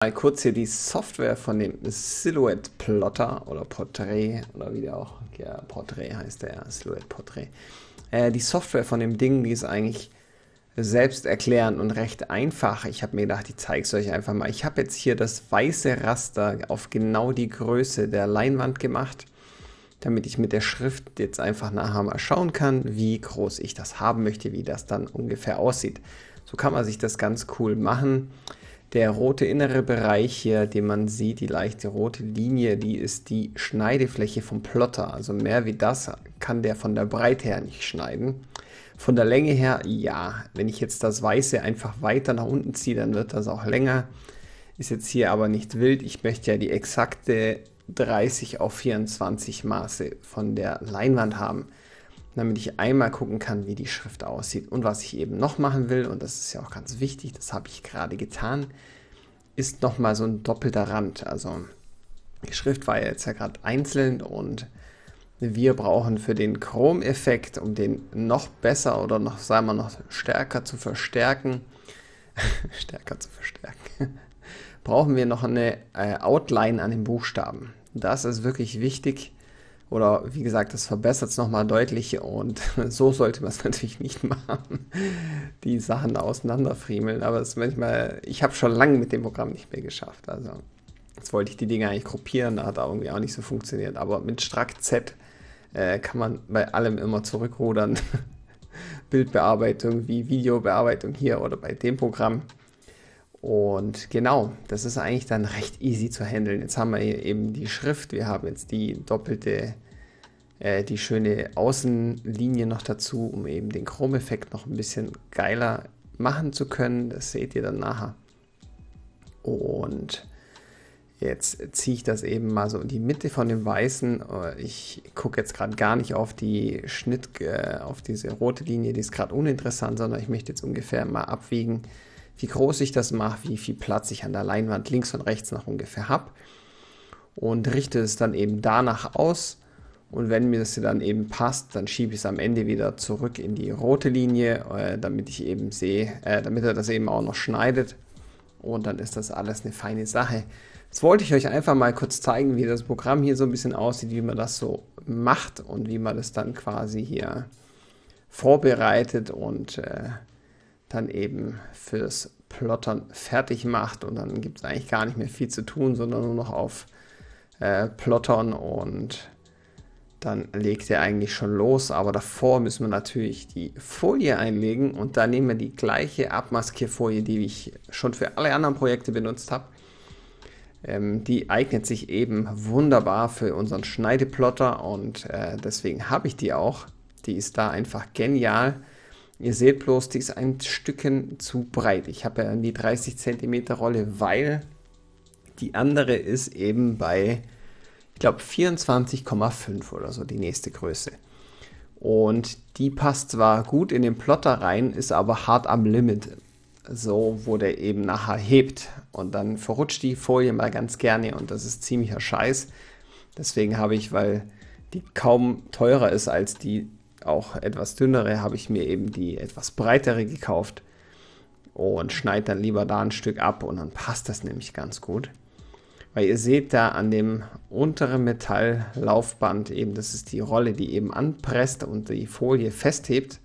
Mal kurz hier die Software von dem Silhouette Plotter oder Portrait oder wie der auch, ja, Portrait heißt der, ja, Silhouette Portrait. Die Software von dem Ding, die ist eigentlich selbsterklärend und recht einfach. Ich habe mir gedacht, ich zeige es euch einfach mal. Ich habe jetzt hier das weiße Raster auf genau die Größe der Leinwand gemacht, damit ich mit der Schrift jetzt einfach nachher mal schauen kann, wie groß ich das haben möchte, wie das dann ungefähr aussieht. So kann man sich das ganz cool machen. Der rote innere Bereich hier, den man sieht, die leichte rote Linie, die ist die Schneidefläche vom Plotter. Also mehr wie das kann der von der Breite her nicht schneiden. Von der Länge her, ja, wenn ich jetzt das Weiße einfach weiter nach unten ziehe, dann wird das auch länger. Ist jetzt hier aber nicht wild. Ich möchte ja die exakte 30 auf 24 Maße von der Leinwand haben, damit ich einmal gucken kann, wie die Schrift aussieht. Und was ich eben noch machen will, und das ist ja auch ganz wichtig, das habe ich gerade getan, ist nochmal so ein doppelter Rand. Also die Schrift war ja jetzt ja gerade einzeln und wir brauchen für den Chromeffekt, um den noch besser oder noch, sagen wir noch stärker zu verstärken, brauchen wir noch eine Outline an den Buchstaben. Das ist wirklich wichtig. Oder wie gesagt, das verbessert es nochmal deutlich und so sollte man es natürlich nicht machen, die Sachen auseinanderfriemeln. Aber es ist manchmal, ich habe schon lange mit dem Programm nicht mehr geschafft. Also jetzt wollte ich die Dinge eigentlich gruppieren, da hat irgendwie auch nicht so funktioniert. Aber mit Strakt Z kann man bei allem immer zurückrudern. Bildbearbeitung wie Videobearbeitung hier oder bei dem Programm. Und genau, das ist eigentlich dann recht easy zu handeln. Jetzt haben wir hier eben die Schrift, wir haben jetzt die doppelte, die schöne Außenlinie noch dazu, um eben den Chromeffekt noch ein bisschen geiler machen zu können. Das seht ihr dann nachher. Und jetzt ziehe ich das eben mal so in die Mitte von dem Weißen. Ich gucke jetzt gerade gar nicht auf die auf diese rote Linie, die ist gerade uninteressant, sondern ich möchte jetzt ungefähr mal abwiegen, wie groß ich das mache, wie viel Platz ich an der Leinwand links und rechts noch ungefähr habe und richte es dann eben danach aus und wenn mir das dann eben passt, dann schiebe ich es am Ende wieder zurück in die rote Linie, damit ich eben sehe, damit er das eben auch noch schneidet und dann ist das alles eine feine Sache. Jetzt wollte ich euch einfach mal kurz zeigen, wie das Programm hier so ein bisschen aussieht, wie man das so macht und wie man das dann quasi hier vorbereitet und dann eben fürs Plottern fertig macht und dann gibt es eigentlich gar nicht mehr viel zu tun, sondern nur noch auf Plottern und dann legt er eigentlich schon los, aber davor müssen wir natürlich die Folie einlegen und da nehmen wir die gleiche Abmaskierfolie, die ich schon für alle anderen Projekte benutzt habe. Die eignet sich eben wunderbar für unseren Schneideplotter und deswegen habe ich die auch. Die ist da einfach genial. Ihr seht bloß, die ist ein Stückchen zu breit. Ich habe ja die 30 cm Rolle, weil die andere ist eben bei, ich glaube, 24,5 oder so, die nächste Größe. Und die passt zwar gut in den Plotter rein, ist aber hart am Limit. So, wo der eben nachher hebt. Und dann verrutscht die Folie mal ganz gerne und das ist ziemlicher Scheiß. Deswegen habe ich, weil die kaum teurer ist als die auch etwas dünnere, habe ich mir eben die etwas breitere gekauft und schneide dann lieber da ein Stück ab und dann passt das nämlich ganz gut. Weil ihr seht da an dem unteren Metalllaufband eben, das ist die Rolle, die eben anpresst und die Folie festhebt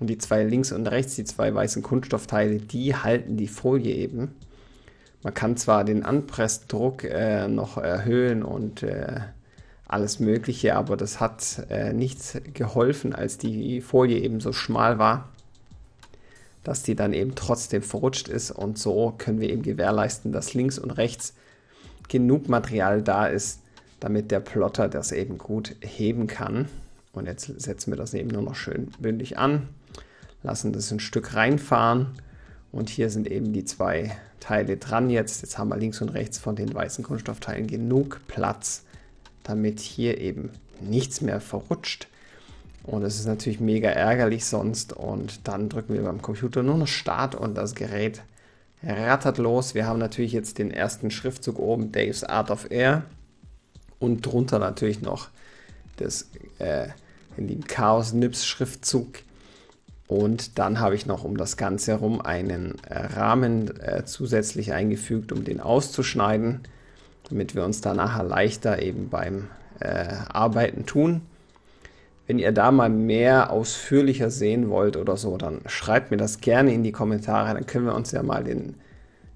und die zwei links und rechts, die zwei weißen Kunststoffteile, die halten die Folie eben. Man kann zwar den Anpressdruck noch erhöhen und alles Mögliche, aber das hat nichts geholfen, als die Folie eben so schmal war, dass die dann eben trotzdem verrutscht ist und so können wir eben gewährleisten, dass links und rechts genug Material da ist, damit der Plotter das eben gut heben kann. Und jetzt setzen wir das eben nur noch schön bündig an, lassen das ein Stück reinfahren und hier sind eben die zwei Teile dran jetzt. Jetzt haben wir links und rechts von den weißen Kunststoffteilen genug Platz, damit hier eben nichts mehr verrutscht. Und es ist natürlich mega ärgerlich sonst. Und dann drücken wir beim Computer nur noch Start und das Gerät rattert los. Wir haben natürlich jetzt den ersten Schriftzug oben, Dave's Art of Air. Und drunter natürlich noch das in dem Chaos Nips Schriftzug. Und dann habe ich noch um das Ganze herum einen Rahmen zusätzlich eingefügt, um den auszuschneiden, damit wir uns da nachher leichter eben beim Arbeiten tun. Wenn ihr da mal mehr ausführlicher sehen wollt oder so, dann schreibt mir das gerne in die Kommentare. Dann können wir uns ja mal den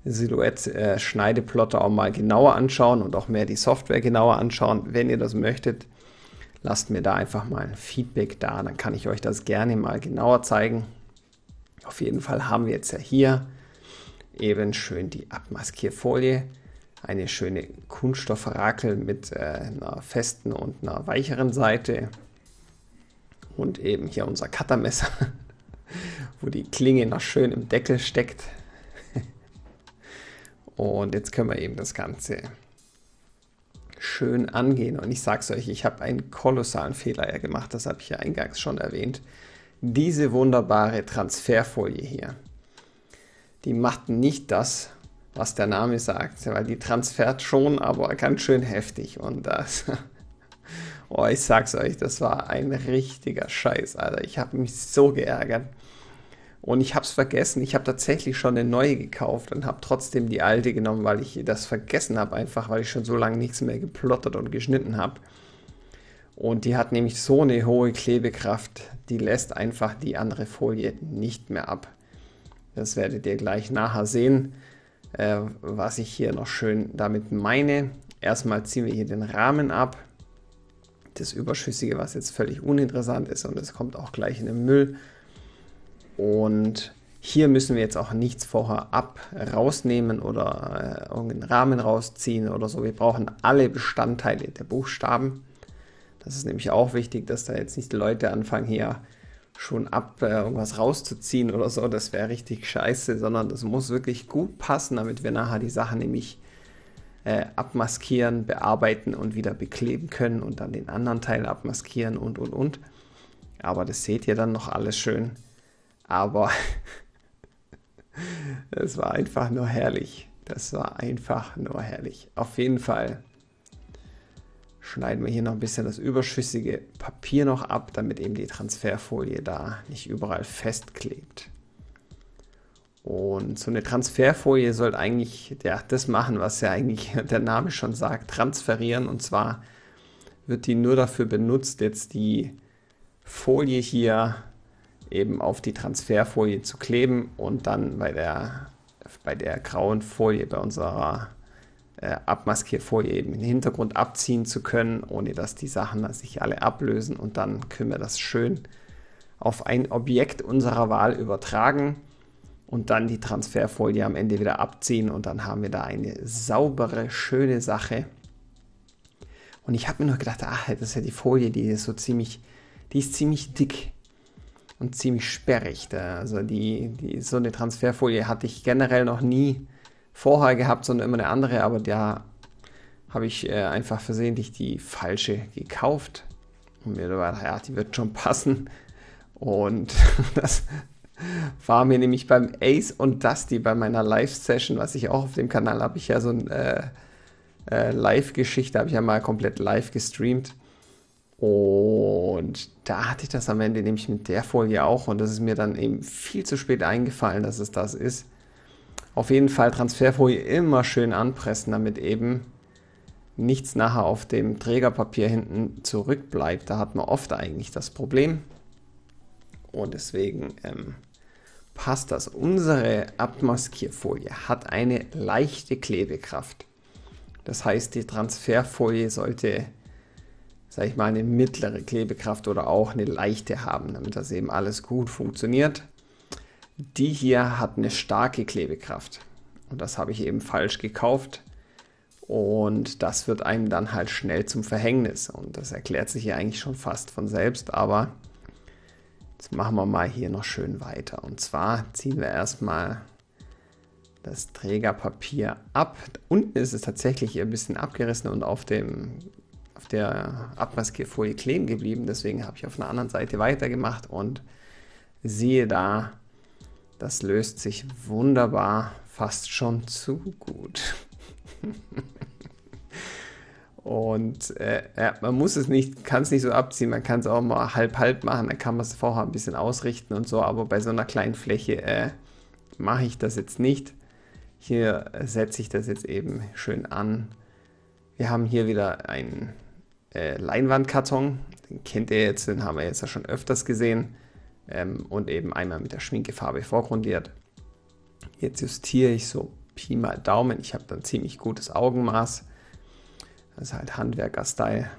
Silhouette-Schneideplotter auch mal genauer anschauen und auch mehr die Software genauer anschauen. Wenn ihr das möchtet, lasst mir da einfach mal ein Feedback da. Dann kann ich euch das gerne mal genauer zeigen. Auf jeden Fall haben wir jetzt ja hier eben schön die Abmaskierfolie. Eine schöne Kunststoffrakel mit einer festen und einer weicheren Seite. Und eben hier unser Cuttermesser, wo die Klinge noch schön im Deckel steckt. Und jetzt können wir eben das Ganze schön angehen. Und ich sage es euch, ich habe einen kolossalen Fehler ja gemacht, das habe ich ja eingangs schon erwähnt. Diese wunderbare Transferfolie hier, die macht nicht das, was der Name sagt, weil die transfert schon, aber ganz schön heftig. Und das, oh, ich sag's euch, das war ein richtiger Scheiß, Alter. Ich habe mich so geärgert. Und ich habe es vergessen. Ich habe tatsächlich schon eine neue gekauft und habe trotzdem die alte genommen, weil ich das vergessen habe, einfach weil ich schon so lange nichts mehr geplottert und geschnitten habe. Und die hat nämlich so eine hohe Klebekraft, die lässt einfach die andere Folie nicht mehr ab. Das werdet ihr gleich nachher sehen, was ich hier noch schön damit meine. Erstmal ziehen wir hier den Rahmen ab. Das Überschüssige, was jetzt völlig uninteressant ist, und es kommt auch gleich in den Müll. Und hier müssen wir jetzt auch nichts vorher rausnehmen oder irgendeinen Rahmen rausziehen oder so. Wir brauchen alle Bestandteile der Buchstaben. Das ist nämlich auch wichtig, dass da jetzt nicht die Leute anfangen, hier schon irgendwas rauszuziehen oder so. Das wäre richtig scheiße, sondern das muss wirklich gut passen, damit wir nachher die Sachen nämlich abmaskieren, bearbeiten und wieder bekleben können und dann den anderen Teil abmaskieren und. Aber das seht ihr dann noch alles schön. Aber es war einfach nur herrlich. Das war einfach nur herrlich. Auf jeden Fall schneiden wir hier noch ein bisschen das überschüssige Papier noch ab, damit eben die Transferfolie da nicht überall festklebt. Und so eine Transferfolie soll eigentlich das machen, was ja eigentlich der Name schon sagt, transferieren. Und zwar wird die nur dafür benutzt, jetzt die Folie hier eben auf die Transferfolie zu kleben und dann bei der grauen Folie, bei unserer Abmaskierfolie eben den Hintergrund abziehen zu können, ohne dass die Sachen sich alle ablösen. Und dann können wir das schön auf ein Objekt unserer Wahl übertragen und dann die Transferfolie am Ende wieder abziehen und dann haben wir da eine saubere, schöne Sache. Und ich habe mir noch gedacht, das ist ja die Folie, die ist ziemlich dick und ziemlich sperrig. Also so eine Transferfolie hatte ich generell noch nie vorher gehabt, sondern immer eine andere, aber da habe ich einfach versehentlich die falsche gekauft und mir gedacht, ja, die wird schon passen. Und das war mir nämlich beim Ace und Dusty, bei meiner Live-Session, was ich auch auf dem Kanal habe, ich ja so eine Live-Geschichte, habe ich ja mal komplett live gestreamt. Und da hatte ich das am Ende nämlich mit der Folie auch und das ist mir dann eben viel zu spät eingefallen, dass es das ist. Auf jeden Fall Transferfolie immer schön anpressen, damit eben nichts nachher auf dem Trägerpapier hinten zurückbleibt. Da hat man oft eigentlich das Problem. Und deswegen passt das. Unsere Abmaskierfolie hat eine leichte Klebekraft. Das heißt, die Transferfolie sollte, sag ich mal, eine mittlere Klebekraft oder auch eine leichte haben, damit das eben alles gut funktioniert. Die hier hat eine starke Klebekraft und das habe ich eben falsch gekauft und das wird einem dann halt schnell zum Verhängnis und das erklärt sich ja eigentlich schon fast von selbst, aber jetzt machen wir mal hier noch schön weiter und zwar ziehen wir erstmal das Trägerpapier ab. Unten ist es tatsächlich ein bisschen abgerissen und auf der Abmaskierfolie kleben geblieben, deswegen habe ich auf einer anderen Seite weitergemacht und siehe da, das löst sich wunderbar, fast schon zu gut. Und ja, man muss es nicht, kann es nicht so abziehen, man kann es auch mal halb-halb machen, dann kann man es vorher ein bisschen ausrichten und so, aber bei so einer kleinen Fläche mache ich das jetzt nicht. Hier setze ich das jetzt eben schön an. Wir haben hier wieder einen Leinwandkarton, den kennt ihr jetzt, den haben wir jetzt ja schon öfters gesehen. Und eben einmal mit der Schminkefarbe vorgrundiert. Jetzt justiere ich so Pi mal Daumen. Ich habe dann ziemlich gutes Augenmaß. Das ist halt Handwerker-Style.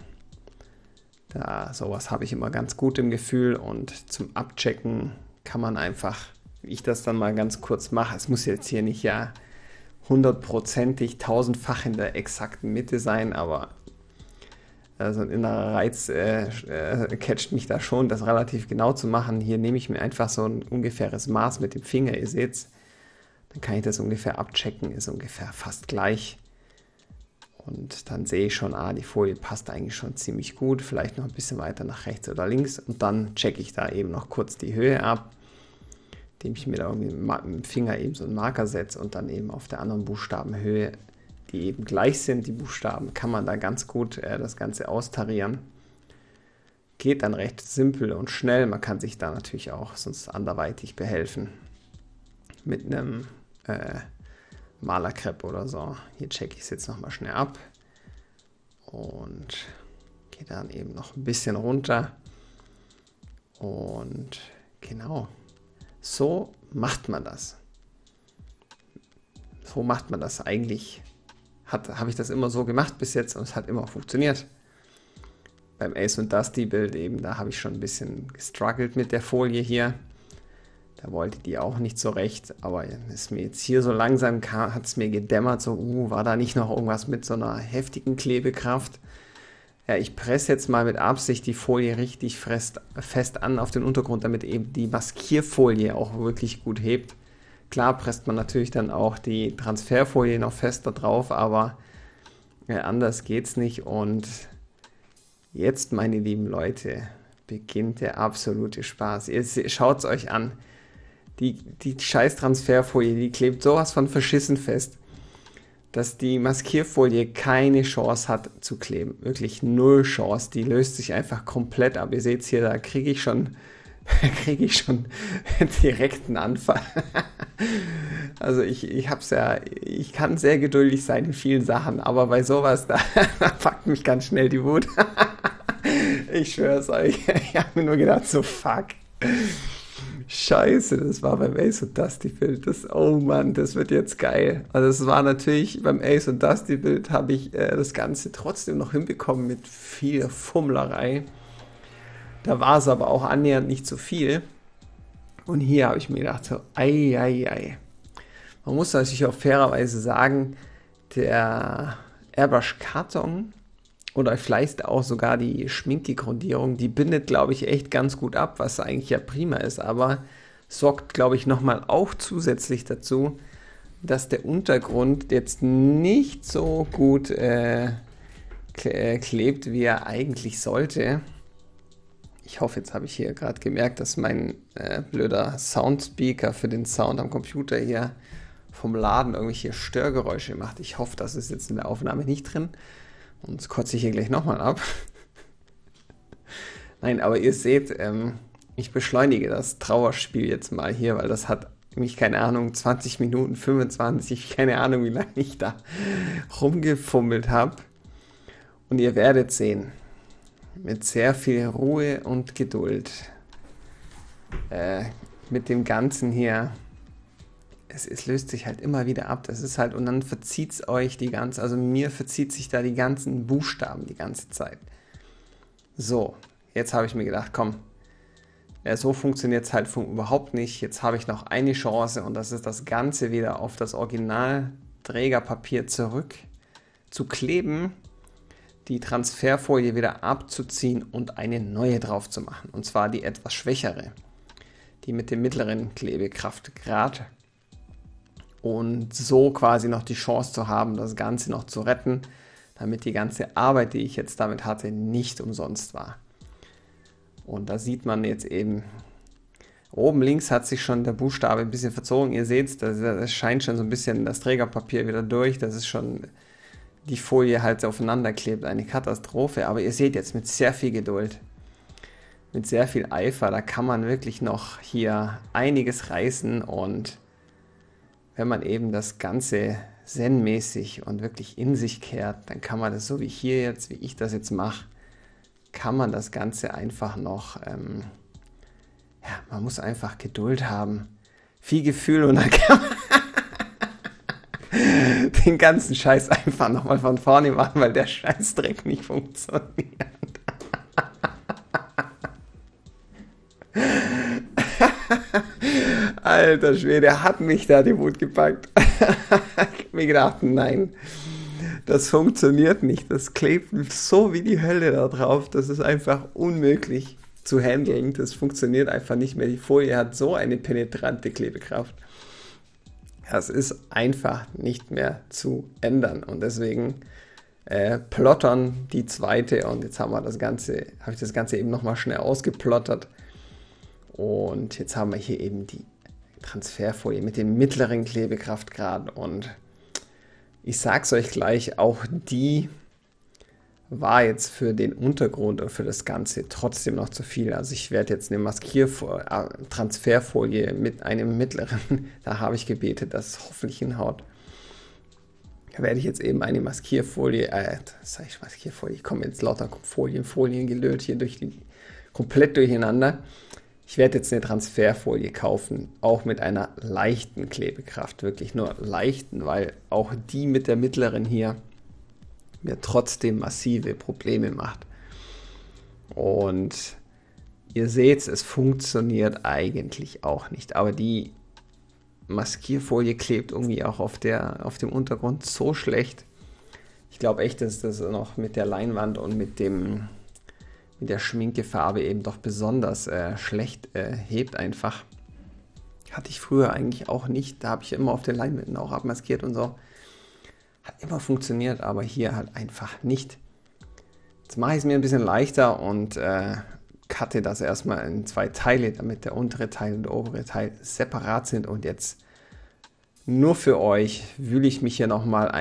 Sowas habe ich immer ganz gut im Gefühl. Und zum Abchecken kann man einfach, wie ich das dann mal ganz kurz mache, es muss jetzt hier nicht ja 100%ig, 1000-fach in der exakten Mitte sein, aber so ein innerer Reiz catcht mich da schon, das relativ genau zu machen. Hier nehme ich mir einfach so ein ungefähres Maß mit dem Finger, ihr seht's. Dann kann ich das ungefähr abchecken, ist ungefähr fast gleich. Und dann sehe ich schon, die Folie passt eigentlich schon ziemlich gut. Vielleicht noch ein bisschen weiter nach rechts oder links. Und dann checke ich da eben noch kurz die Höhe ab, indem ich mir da irgendwie mit dem Finger eben so einen Marker setze und dann eben auf der anderen Buchstabenhöhe, die eben gleich sind, die Buchstaben, kann man da ganz gut das Ganze austarieren. Geht dann recht simpel und schnell. Man kann sich da natürlich auch sonst anderweitig behelfen. Mit einem Malerkrepp oder so. Hier checke ich es jetzt nochmal schnell ab. Und gehe dann eben noch ein bisschen runter. Und genau, so macht man das. So macht man das eigentlich. Habe ich das immer so gemacht bis jetzt und es hat immer funktioniert. Beim Ace und Dusty Bild eben, da habe ich schon ein bisschen gestruggelt mit der Folie hier. Da wollte die auch nicht so recht, aber ist mir jetzt hier so langsam hat es mir gedämmert, so war da nicht noch irgendwas mit so einer heftigen Klebekraft. Ja, ich presse jetzt mal mit Absicht die Folie richtig fest an auf den Untergrund, damit eben die Maskierfolie auch wirklich gut hebt. Klar presst man natürlich dann auch die Transferfolie noch fester drauf, aber anders geht's nicht. Und jetzt, meine lieben Leute, beginnt der absolute Spaß. Ihr schaut es euch an. Die scheiß Transferfolie, die klebt sowas von verschissen fest, dass die Maskierfolie keine Chance hat zu kleben. Wirklich null Chance. Die löst sich einfach komplett ab. Ihr seht es hier, da kriege ich schon direkt einen Anfall. Also ich kann sehr geduldig sein in vielen Sachen, aber bei sowas, da packt mich ganz schnell die Wut. Ich schwöre es euch. Ich habe mir nur gedacht, so fuck. Scheiße, das war beim Ace und Dusty Bild. Oh Mann, das wird jetzt geil. Also es war natürlich, beim Ace und Dusty Bild habe ich das Ganze trotzdem noch hinbekommen mit viel Fummlerei. Da war es aber auch annähernd nicht so viel. Und hier habe ich mir gedacht, so, ei. Man muss natürlich auch fairerweise sagen, der Airbrush-Karton oder vielleicht auch sogar die Schminke-Grundierung, die bindet, glaube ich, echt ganz gut ab, was eigentlich ja prima ist, aber sorgt, glaube ich, nochmal auch zusätzlich dazu, dass der Untergrund jetzt nicht so gut klebt, wie er eigentlich sollte. Ich hoffe, jetzt habe ich hier gerade gemerkt, dass mein blöder Soundspeaker für den Sound am Computer hier vom Laden irgendwelche Störgeräusche macht. Ich hoffe, das ist jetzt in der Aufnahme nicht drin. Und das kotze ich hier gleich nochmal ab. Nein, aber ihr seht, ich beschleunige das Trauerspiel jetzt mal hier, weil das hat mich, keine Ahnung, 20 Minuten, 25, keine Ahnung, wie lange ich da rumgefummelt habe. Und ihr werdet sehen, mit sehr viel Ruhe und Geduld, mit dem Ganzen hier, es löst sich halt immer wieder ab. Das ist halt, und dann verzieht es euch also mir verzieht sich da die ganzen Buchstaben die ganze Zeit. So, jetzt habe ich mir gedacht, komm, so funktioniert es halt überhaupt nicht. Jetzt habe ich noch eine Chance und das ist das Ganze wieder auf das Original-Trägerpapier zurück zu kleben, die Transferfolie wieder abzuziehen und eine neue drauf zu machen. Und zwar die etwas schwächere, die mit dem mittleren Klebekraftgrad. Und so quasi noch die Chance zu haben, das Ganze noch zu retten, damit die ganze Arbeit, die ich jetzt damit hatte, nicht umsonst war. Und da sieht man jetzt eben, oben links hat sich schon der Buchstabe ein bisschen verzogen. Ihr seht es, das scheint schon so ein bisschen das Trägerpapier wieder durch. Das ist schon die Folie halt aufeinander klebt. Eine Katastrophe. Aber ihr seht jetzt mit sehr viel Geduld, mit sehr viel Eifer, da kann man wirklich noch hier einiges reißen. Und wenn man eben das Ganze zen-mäßig und wirklich in sich kehrt, dann kann man das so wie hier jetzt, wie ich das jetzt mache, kann man das Ganze einfach noch, man muss einfach Geduld haben, viel Gefühl und dann kann man den ganzen Scheiß einfach nochmal von vorne machen, weil der Scheißdreck nicht funktioniert. Alter Schwede, hat mich da die Wut gepackt. Ich hab mir gedacht, nein, das funktioniert nicht. Das klebt so wie die Hölle da drauf. Das ist einfach unmöglich zu handeln. Das funktioniert einfach nicht mehr. Die Folie hat so eine penetrante Klebekraft. Das ist einfach nicht mehr zu ändern. Und deswegen plottern die zweite. Und jetzt habe ich das Ganze eben nochmal schnell ausgeplottert. Und jetzt haben wir hier eben die Transferfolie mit dem mittleren Klebekraftgrad. Und ich sag's euch gleich, auch die war jetzt für den Untergrund und für das Ganze trotzdem noch zu viel. Also ich werde jetzt eine Transferfolie mit einem mittleren, da habe ich gebetet, dass es hoffentlich hinhaut. Da werde ich jetzt eben eine Maskierfolie, ich komme jetzt lauter Folien gelöt hier komplett durcheinander. Ich werde jetzt eine Transferfolie kaufen, auch mit einer leichten Klebekraft, wirklich nur leichten, weil auch die mit der mittleren hier mir trotzdem massive Probleme macht. Und ihr seht, es funktioniert eigentlich auch nicht, aber die Maskierfolie klebt irgendwie auch auf dem Untergrund so schlecht. Ich glaube echt, dass das noch mit der Leinwand und mit der Schminkefarbe eben doch besonders schlecht hebt einfach. Hatte ich früher eigentlich auch nicht. Da habe ich immer auf den Leinwänden auch abmaskiert und so. Hat immer funktioniert, aber hier halt einfach nicht. Jetzt mache ich es mir ein bisschen leichter und cutte das erstmal in 2 Teile, damit der untere Teil und der obere Teil separat sind. Und jetzt nur für euch wühle ich mich hier nochmal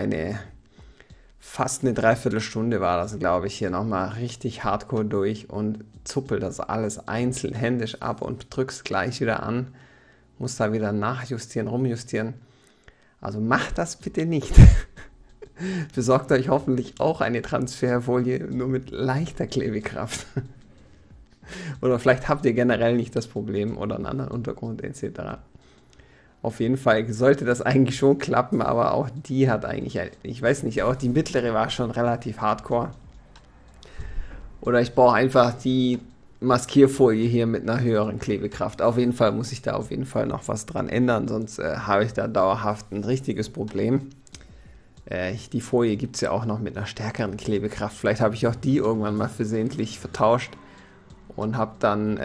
fast eine Dreiviertelstunde war das, glaube ich, hier nochmal richtig hardcore durch und zuppel das alles einzeln händisch ab und drück's gleich wieder an. Muss da wieder nachjustieren, rumjustieren. Also macht das bitte nicht. Besorgt euch hoffentlich auch eine Transferfolie, nur mit leichter Klebekraft. Oder vielleicht habt ihr generell nicht das Problem oder einen anderen Untergrund etc. Auf jeden Fall sollte das eigentlich schon klappen, aber auch die hat eigentlich, ich weiß nicht, auch die mittlere war schon relativ hardcore. Oder ich brauche einfach die Maskierfolie hier mit einer höheren Klebekraft. Auf jeden Fall muss ich da auf jeden Fall noch was dran ändern, sonst habe ich da dauerhaft ein richtiges Problem. Die Folie gibt es ja auch noch mit einer stärkeren Klebekraft. Vielleicht habe ich auch die irgendwann mal versehentlich vertauscht und habe dann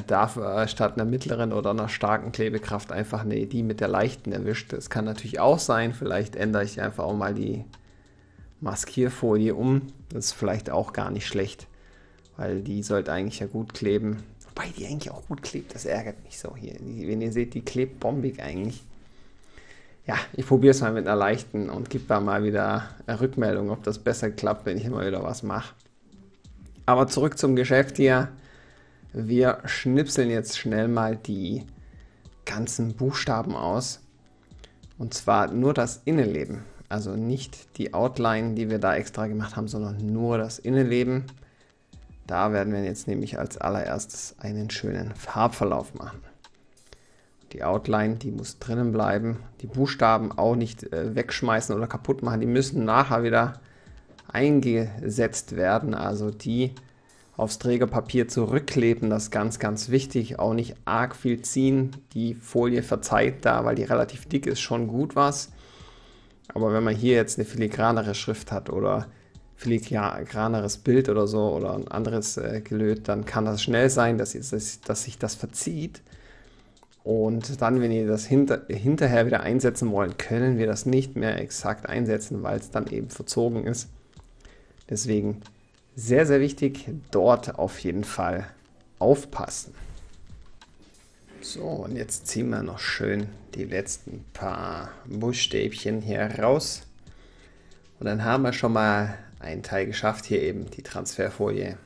dafür statt einer mittleren oder einer starken Klebekraft einfach die mit der leichten erwischt. Das kann natürlich auch sein. Vielleicht ändere ich einfach auch mal die Maskierfolie um. Das ist vielleicht auch gar nicht schlecht, weil die sollte eigentlich ja gut kleben. Wobei die eigentlich auch gut klebt. Das ärgert mich so hier. Wenn ihr seht, die klebt bombig eigentlich. Ja, ich probiere es mal mit einer leichten und gebe da mal wieder eine Rückmeldung, ob das besser klappt, wenn ich immer wieder was mache. Aber zurück zum Geschäft hier. Wir schnipseln jetzt schnell mal die ganzen Buchstaben aus. Und zwar nur das Innenleben. Also nicht die Outline, die wir da extra gemacht haben, sondern nur das Innenleben. Da werden wir jetzt nämlich als allererstes einen schönen Farbverlauf machen. Die Outline, die muss drinnen bleiben. Die Buchstaben auch nicht wegschmeißen oder kaputt machen. Die müssen nachher wieder eingesetzt werden. Also die aufs Trägerpapier zurückkleben, das ist ganz, ganz wichtig. Auch nicht arg viel ziehen. Die Folie verzeiht da, weil die relativ dick ist, schon gut was. Aber wenn man hier jetzt eine filigranere Schrift hat oder filigraneres Bild oder so oder ein anderes Gelöt, dann kann das schnell sein, dass sich das verzieht. Und dann, wenn ihr das hinterher wieder einsetzen wollt, können wir das nicht mehr exakt einsetzen, weil es dann eben verzogen ist. Deswegen sehr, sehr wichtig, dort auf jeden Fall aufpassen. So, und jetzt ziehen wir noch schön die letzten paar Buchstäbchen hier raus. Und dann haben wir schon mal einen Teil geschafft, hier eben die Transferfolie,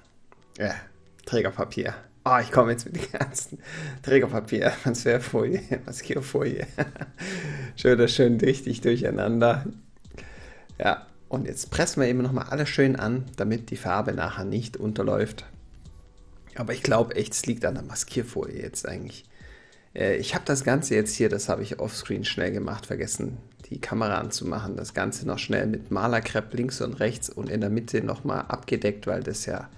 Trägerpapier. Oh, ich komme jetzt mit den ganzen Trägerpapier, Transferfolie, Maskierfolie. schön richtig durcheinander. Ja, und jetzt pressen wir eben nochmal alles schön an, damit die Farbe nachher nicht unterläuft. Aber ich glaube echt, es liegt an der Maskierfolie jetzt eigentlich. Ich habe das Ganze jetzt hier, das habe ich offscreen schnell gemacht, vergessen die Kamera anzumachen. Das Ganze noch schnell mit Malerkrepp links und rechts und in der Mitte nochmal abgedeckt, weil das ja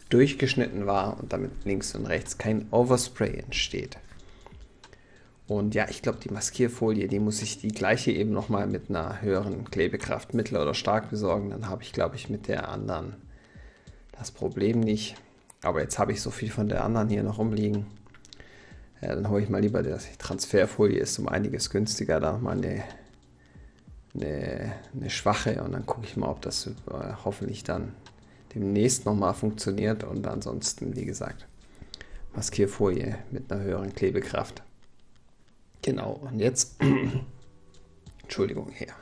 durchgeschnitten war und damit links und rechts kein Overspray entsteht. Und ja, ich glaube, die Maskierfolie, die muss ich die gleiche eben nochmal mit einer höheren Klebekraft, mittel oder stark besorgen. Dann habe ich, glaube ich, mit der anderen das Problem nicht. Aber jetzt habe ich so viel von der anderen hier noch rumliegen. Ja, dann hole ich mal lieber die Transferfolie, ist um einiges günstiger, da mal eine schwache und dann gucke ich mal, ob das hoffentlich dann demnächst nochmal funktioniert und ansonsten, wie gesagt, Maskierfolie mit einer höheren Klebekraft. Genau, und jetzt, Entschuldigung, hier.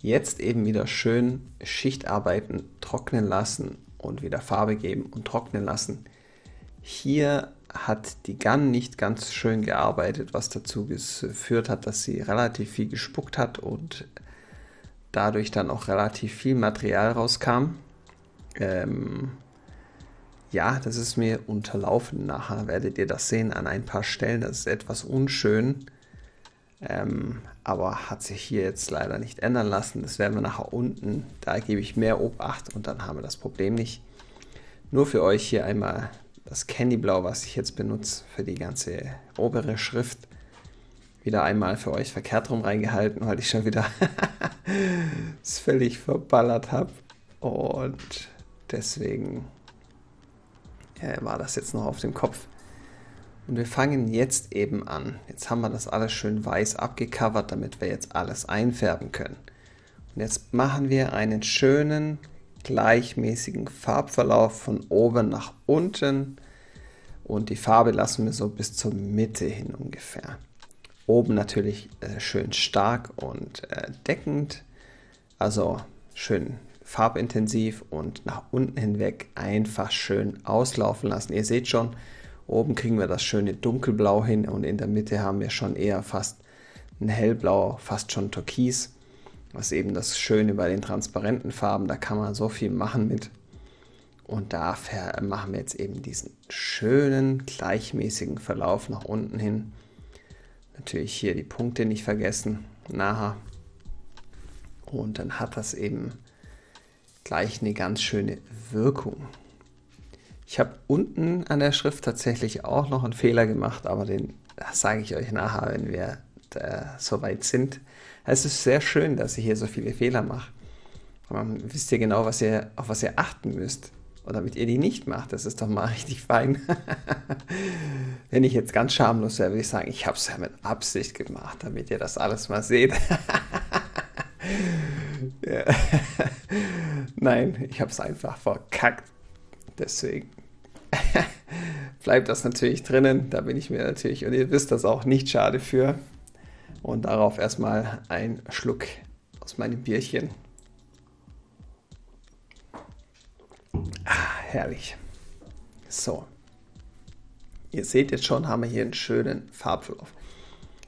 Jetzt eben wieder schön Schicht arbeiten, trocknen lassen und wieder Farbe geben und trocknen lassen. Hier hat die Gun nicht ganz schön gearbeitet, was dazu geführt hat, dass sie relativ viel gespuckt hat und dadurch dann auch relativ viel Material rauskam. Ja, das ist mir unterlaufen. Nachher werdet ihr das sehen an ein paar Stellen. Das ist etwas unschön, aber hat sich hier jetzt leider nicht ändern lassen. Das werden wir nachher unten. Da gebe ich mehr Obacht und dann haben wir das Problem nicht. Nur für euch hier einmal das Candyblau, was ich jetzt benutze für die ganze obere Schrift. Wieder einmal für euch verkehrt rum reingehalten, weil ich schon wieder es völlig verballert habe. Und deswegen war das jetzt noch auf dem Kopf. Und wir fangen jetzt eben an. Jetzt haben wir das alles schön weiß abgecovert, damit wir jetzt alles einfärben können. Und jetzt machen wir einen schönen, gleichmäßigen Farbverlauf von oben nach unten. Und die Farbe lassen wir so bis zur Mitte hin ungefähr. Oben natürlich schön stark und deckend. Also schön farbintensiv und nach unten hinweg einfach schön auslaufen lassen. Ihr seht schon, oben kriegen wir das schöne dunkelblau hin und in der Mitte haben wir schon eher fast ein hellblau, fast schon türkis. Das ist eben das Schöne bei den transparenten Farben, da kann man so viel machen mit. Und da machen wir jetzt eben diesen schönen, gleichmäßigen Verlauf nach unten hin. Natürlich hier die Punkte nicht vergessen, nachher. Und dann hat das eben gleich eine ganz schöne Wirkung. Ich habe unten an der Schrift tatsächlich auch noch einen Fehler gemacht, aber das sage ich euch nachher, wenn wir soweit sind. Es ist sehr schön, dass ich hier so viele Fehler mache. Aber wisst ihr genau, auf was ihr achten müsst. Und damit ihr die nicht macht, das ist doch mal richtig fein. Wenn ich jetzt ganz schamlos wäre, würde ich sagen, ich habe es ja mit Absicht gemacht, damit ihr das alles mal seht. Ja. Nein, ich habe es einfach verkackt. Deswegen bleibt das natürlich drinnen. Da bin ich mir natürlich, und ihr wisst das auch, nicht schade für. Und darauf erstmal ein Schluck aus meinem Bierchen. Herrlich. So. Ihr seht jetzt schon, haben wir hier einen schönen Farbverlauf.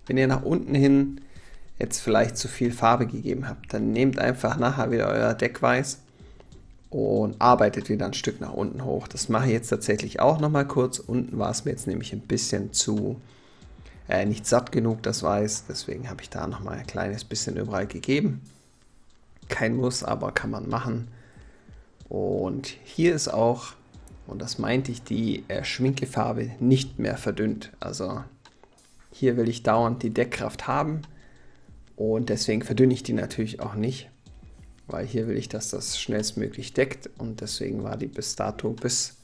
Wenn ihr nach unten hin jetzt vielleicht zu viel Farbe gegeben habt, dann nehmt einfach nachher wieder euer Deckweiß und arbeitet wieder ein Stück nach unten hoch. Das mache ich jetzt tatsächlich auch nochmal kurz. Unten war es mir jetzt nämlich ein bisschen zu nicht satt genug, das Weiß. Deswegen habe ich da nochmal ein kleines bisschen überall gegeben. Kein Muss, aber kann man machen. Und hier ist auch, und das meinte ich, die Schminkefarbe nicht mehr verdünnt. Also hier will ich dauernd die Deckkraft haben und deswegen verdünne ich die natürlich auch nicht, weil hier will ich, dass das schnellstmöglich deckt und deswegen war die bis dato, bis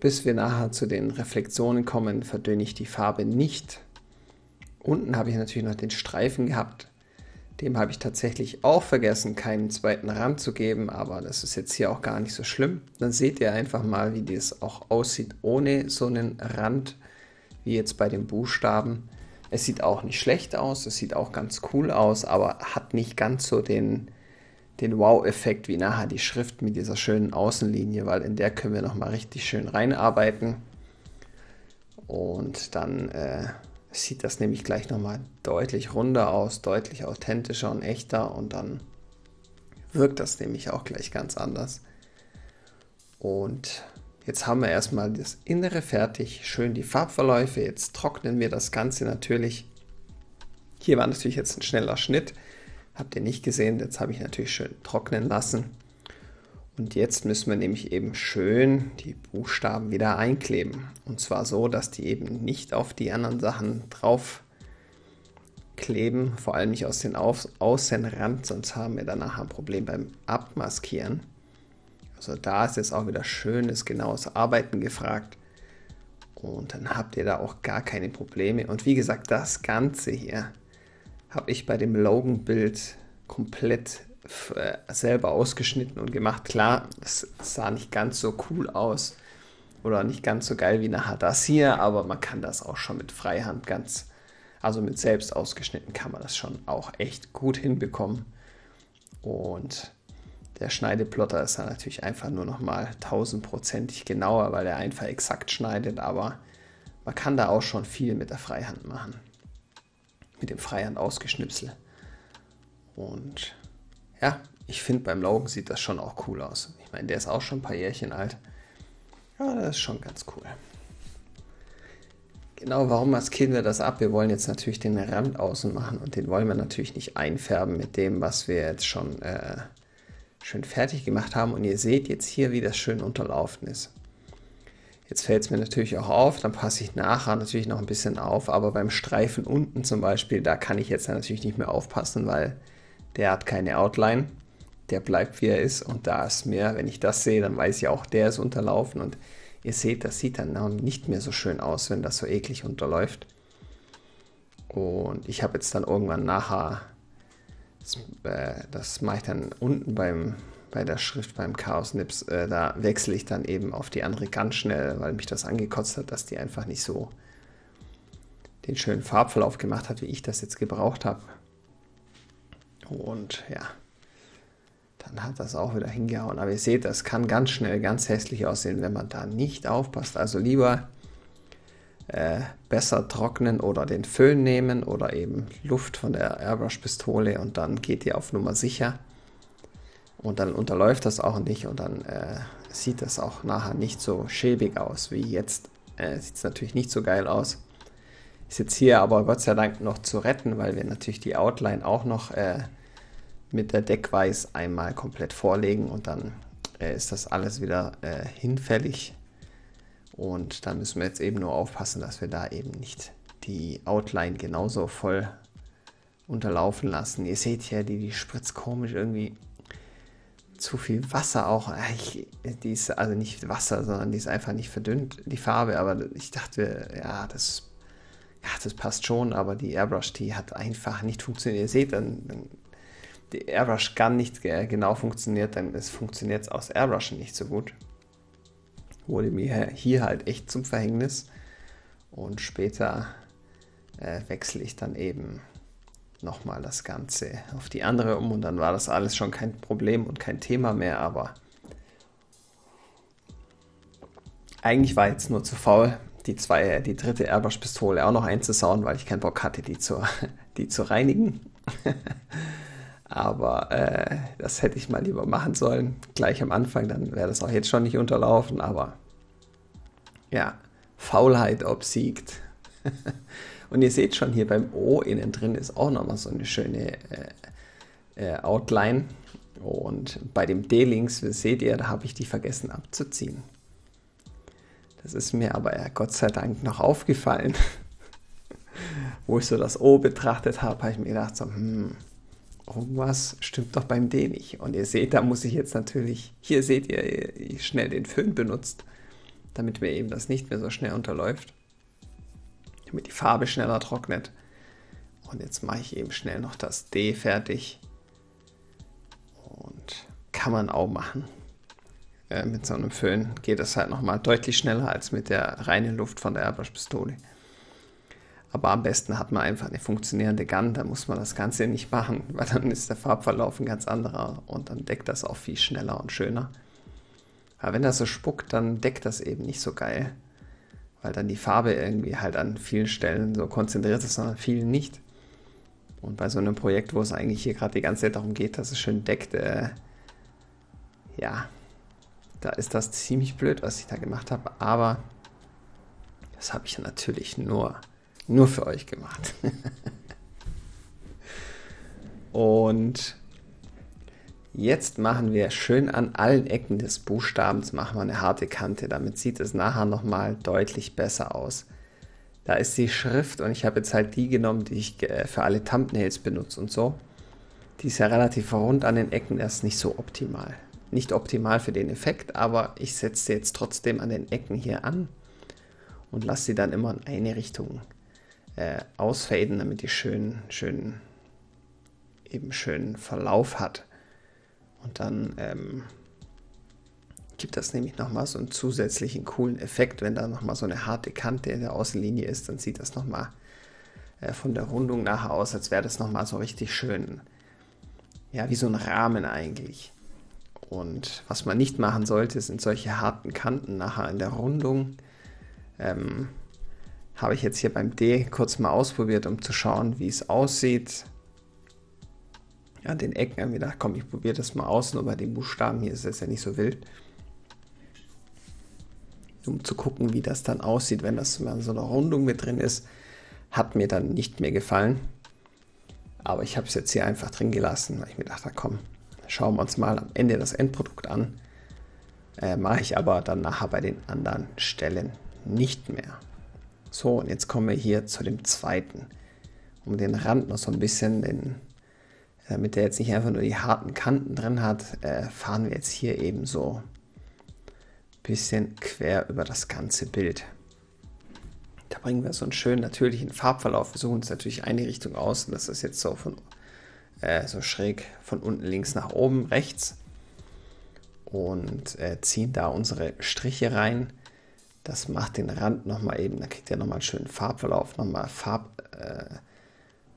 wir nachher zu den Reflexionen kommen, verdünne ich die Farbe nicht. Unten habe ich natürlich noch den Streifen gehabt. Dem habe ich tatsächlich auch vergessen, keinen zweiten Rand zu geben, aber das ist jetzt hier auch gar nicht so schlimm. Dann seht ihr einfach mal, wie das auch aussieht ohne so einen Rand, wie jetzt bei den Buchstaben. Es sieht auch nicht schlecht aus, es sieht auch ganz cool aus, aber hat nicht ganz so den Wow-Effekt wie nachher die Schrift mit dieser schönen Außenlinie, weil in der können wir nochmal richtig schön reinarbeiten. Und dann sieht das nämlich gleich nochmal deutlich runder aus, deutlich authentischer und echter und dann wirkt das nämlich auch gleich ganz anders. Und jetzt haben wir erstmal das Innere fertig, schön die Farbverläufe. Jetzt trocknen wir das Ganze natürlich. Hier war natürlich jetzt ein schneller Schnitt, habt ihr nicht gesehen, jetzt habe ich natürlich schön trocknen lassen. Und jetzt müssen wir nämlich eben schön die Buchstaben wieder einkleben. Und zwar so, dass die eben nicht auf die anderen Sachen drauf kleben, vor allem nicht aus den Außenrand, sonst haben wir danach ein Problem beim Abmaskieren. Also da ist jetzt auch wieder schönes, genaues Arbeiten gefragt. Und dann habt ihr da auch gar keine Probleme. Und wie gesagt, das Ganze hier habe ich bei dem Logan-Bild komplett selber ausgeschnitten und gemacht. Klar, es sah nicht ganz so cool aus oder nicht ganz so geil wie nachher das hier, aber man kann das auch schon mit Freihand also mit selbst ausgeschnitten kann man das schon auch echt gut hinbekommen. Und der Schneideplotter ist dann natürlich einfach nur nochmal 1000%ig genauer, weil er einfach exakt schneidet, aber man kann da auch schon viel mit der Freihand machen. Mit dem Freihand ausgeschnipsel. Und ja, ich finde beim Logan sieht das schon auch cool aus. Ich meine, der ist auch schon ein paar Jährchen alt. Ja, das ist schon ganz cool. Genau, warum maskieren wir das ab? Wir wollen jetzt natürlich den Rand außen machen und den wollen wir natürlich nicht einfärben mit dem, was wir jetzt schon schön fertig gemacht haben. Und ihr seht jetzt hier, wie das schön unterlaufen ist. Jetzt fällt es mir natürlich auch auf, dann passe ich nachher natürlich noch ein bisschen auf, aber beim Streifen unten zum Beispiel, da kann ich jetzt natürlich nicht mehr aufpassen, weil der hat keine Outline, der bleibt wie er ist und da ist mehr, wenn ich das sehe, dann weiß ich auch, der ist unterlaufen und ihr seht, das sieht dann nicht mehr so schön aus, wenn das so eklig unterläuft. Und ich habe jetzt dann irgendwann nachher, das mache ich dann unten bei der Schrift beim Chaos Nips, da wechsle ich dann eben auf die andere ganz schnell, weil mich das angekotzt hat, dass die einfach nicht so den schönen Farbverlauf gemacht hat, wie ich das jetzt gebraucht habe. Und ja, dann hat das auch wieder hingehauen. Aber ihr seht, das kann ganz schnell ganz hässlich aussehen, wenn man da nicht aufpasst. Also lieber besser trocknen oder den Föhn nehmen oder eben Luft von der Airbrush-Pistole und dann geht ihr auf Nummer sicher. Und dann unterläuft das auch nicht und dann sieht das auch nachher nicht so schäbig aus wie jetzt. Sieht es natürlich nicht so geil aus. Ist jetzt hier aber Gott sei Dank noch zu retten, weil wir natürlich die Outline auch noch mit der Deckweiß einmal komplett vorlegen und dann ist das alles wieder hinfällig. Und da müssen wir jetzt eben nur aufpassen, dass wir da eben nicht die Outline genauso voll unterlaufen lassen. Ihr seht hier, die spritzt komisch irgendwie zu viel Wasser auch. Die ist also nicht Wasser, sondern die ist einfach nicht verdünnt, die Farbe. Aber ich dachte, ja, das passt schon, aber die Airbrush, die hat einfach nicht funktioniert. Ihr seht, dann die Airbrush kann nicht genau funktioniert, dann funktioniert es aus Airbrushen nicht so gut. Wurde mir hier halt echt zum Verhängnis und später wechsle ich dann eben nochmal das Ganze auf die andere um und dann war das alles schon kein Problem und kein Thema mehr, aber eigentlich war ich jetzt nur zu faul, die dritte Airbrush-Pistole auch noch einzusauen, weil ich keinen Bock hatte, die zu reinigen. Aber das hätte ich mal lieber machen sollen, gleich am Anfang, dann wäre das auch jetzt schon nicht unterlaufen, aber ja, Faulheit obsiegt. Und ihr seht schon hier beim O innen drin ist auch nochmal so eine schöne Outline und bei dem D-Links, seht ihr, da habe ich die vergessen abzuziehen. Das ist mir aber Gott sei Dank noch aufgefallen. Wo ich so das O betrachtet habe, habe ich mir gedacht so, irgendwas stimmt doch beim D nicht. Und ihr seht, da muss ich jetzt natürlich, hier seht ihr, ich schnell den Föhn benutzt, damit mir eben das nicht mehr so schnell unterläuft. Damit die Farbe schneller trocknet. Und jetzt mache ich eben schnell noch das D fertig. Und kann man auch machen. Mit so einem Föhn geht das halt nochmal deutlich schneller als mit der reinen Luft von der Airbrush-Pistole. Aber am besten hat man einfach eine funktionierende Gun, da muss man das Ganze nicht machen, weil dann ist der Farbverlauf ein ganz anderer und dann deckt das auch viel schneller und schöner. Aber wenn das so spuckt, dann deckt das eben nicht so geil, weil dann die Farbe irgendwie halt an vielen Stellen so konzentriert ist und an vielen nicht. Und bei so einem Projekt, wo es eigentlich hier gerade die ganze Zeit darum geht, dass es schön deckt, ja, da ist das ziemlich blöd, was ich da gemacht habe, aber das habe ich natürlich nur für euch gemacht. Und jetzt machen wir schön an allen Ecken des Buchstabens machen wir eine harte Kante, damit sieht es nachher nochmal deutlich besser aus. Da ist die Schrift und ich habe jetzt halt die genommen, die ich für alle Thumbnails benutze und so. Die ist ja relativ rund an den Ecken, das ist nicht so optimal. Nicht optimal für den Effekt, aber ich setze sie jetzt trotzdem an den Ecken hier an und lasse sie dann immer in eine Richtung ausfaden, damit die schönen Verlauf hat. Und dann gibt das nämlich nochmal so einen zusätzlichen coolen Effekt, wenn da nochmal so eine harte Kante in der Außenlinie ist, dann sieht das nochmal von der Rundung nachher aus, als wäre das nochmal so richtig schön, ja, wie so ein Rahmen eigentlich. Und was man nicht machen sollte, sind solche harten Kanten nachher in der Rundung. Habe ich jetzt hier beim D kurz mal ausprobiert, um zu schauen, wie es aussieht. An den Ecken haben wir gedacht, komm, ich probiere das mal aus, nur bei den Buchstaben hier ist es ja nicht so wild. Um zu gucken, wie das dann aussieht, wenn das mal in so einer Rundung mit drin ist, hat mir dann nicht mehr gefallen. Aber ich habe es jetzt hier einfach drin gelassen, weil ich mir dachte, komm, schauen wir uns mal am Ende das Endprodukt an. Mache ich aber dann nachher bei den anderen Stellen nicht mehr. So, und jetzt kommen wir hier zu dem zweiten. Um den Rand noch so ein bisschen, damit der jetzt nicht einfach nur die harten Kanten drin hat, fahren wir jetzt hier eben so ein bisschen quer über das ganze Bild. Da bringen wir so einen schönen natürlichen Farbverlauf. Wir suchen uns natürlich eine Richtung aus und das ist jetzt so so schräg von unten links nach oben rechts und ziehen da unsere Striche rein. Das macht den Rand nochmal eben, da kriegt ihr nochmal einen schönen Farbverlauf, nochmal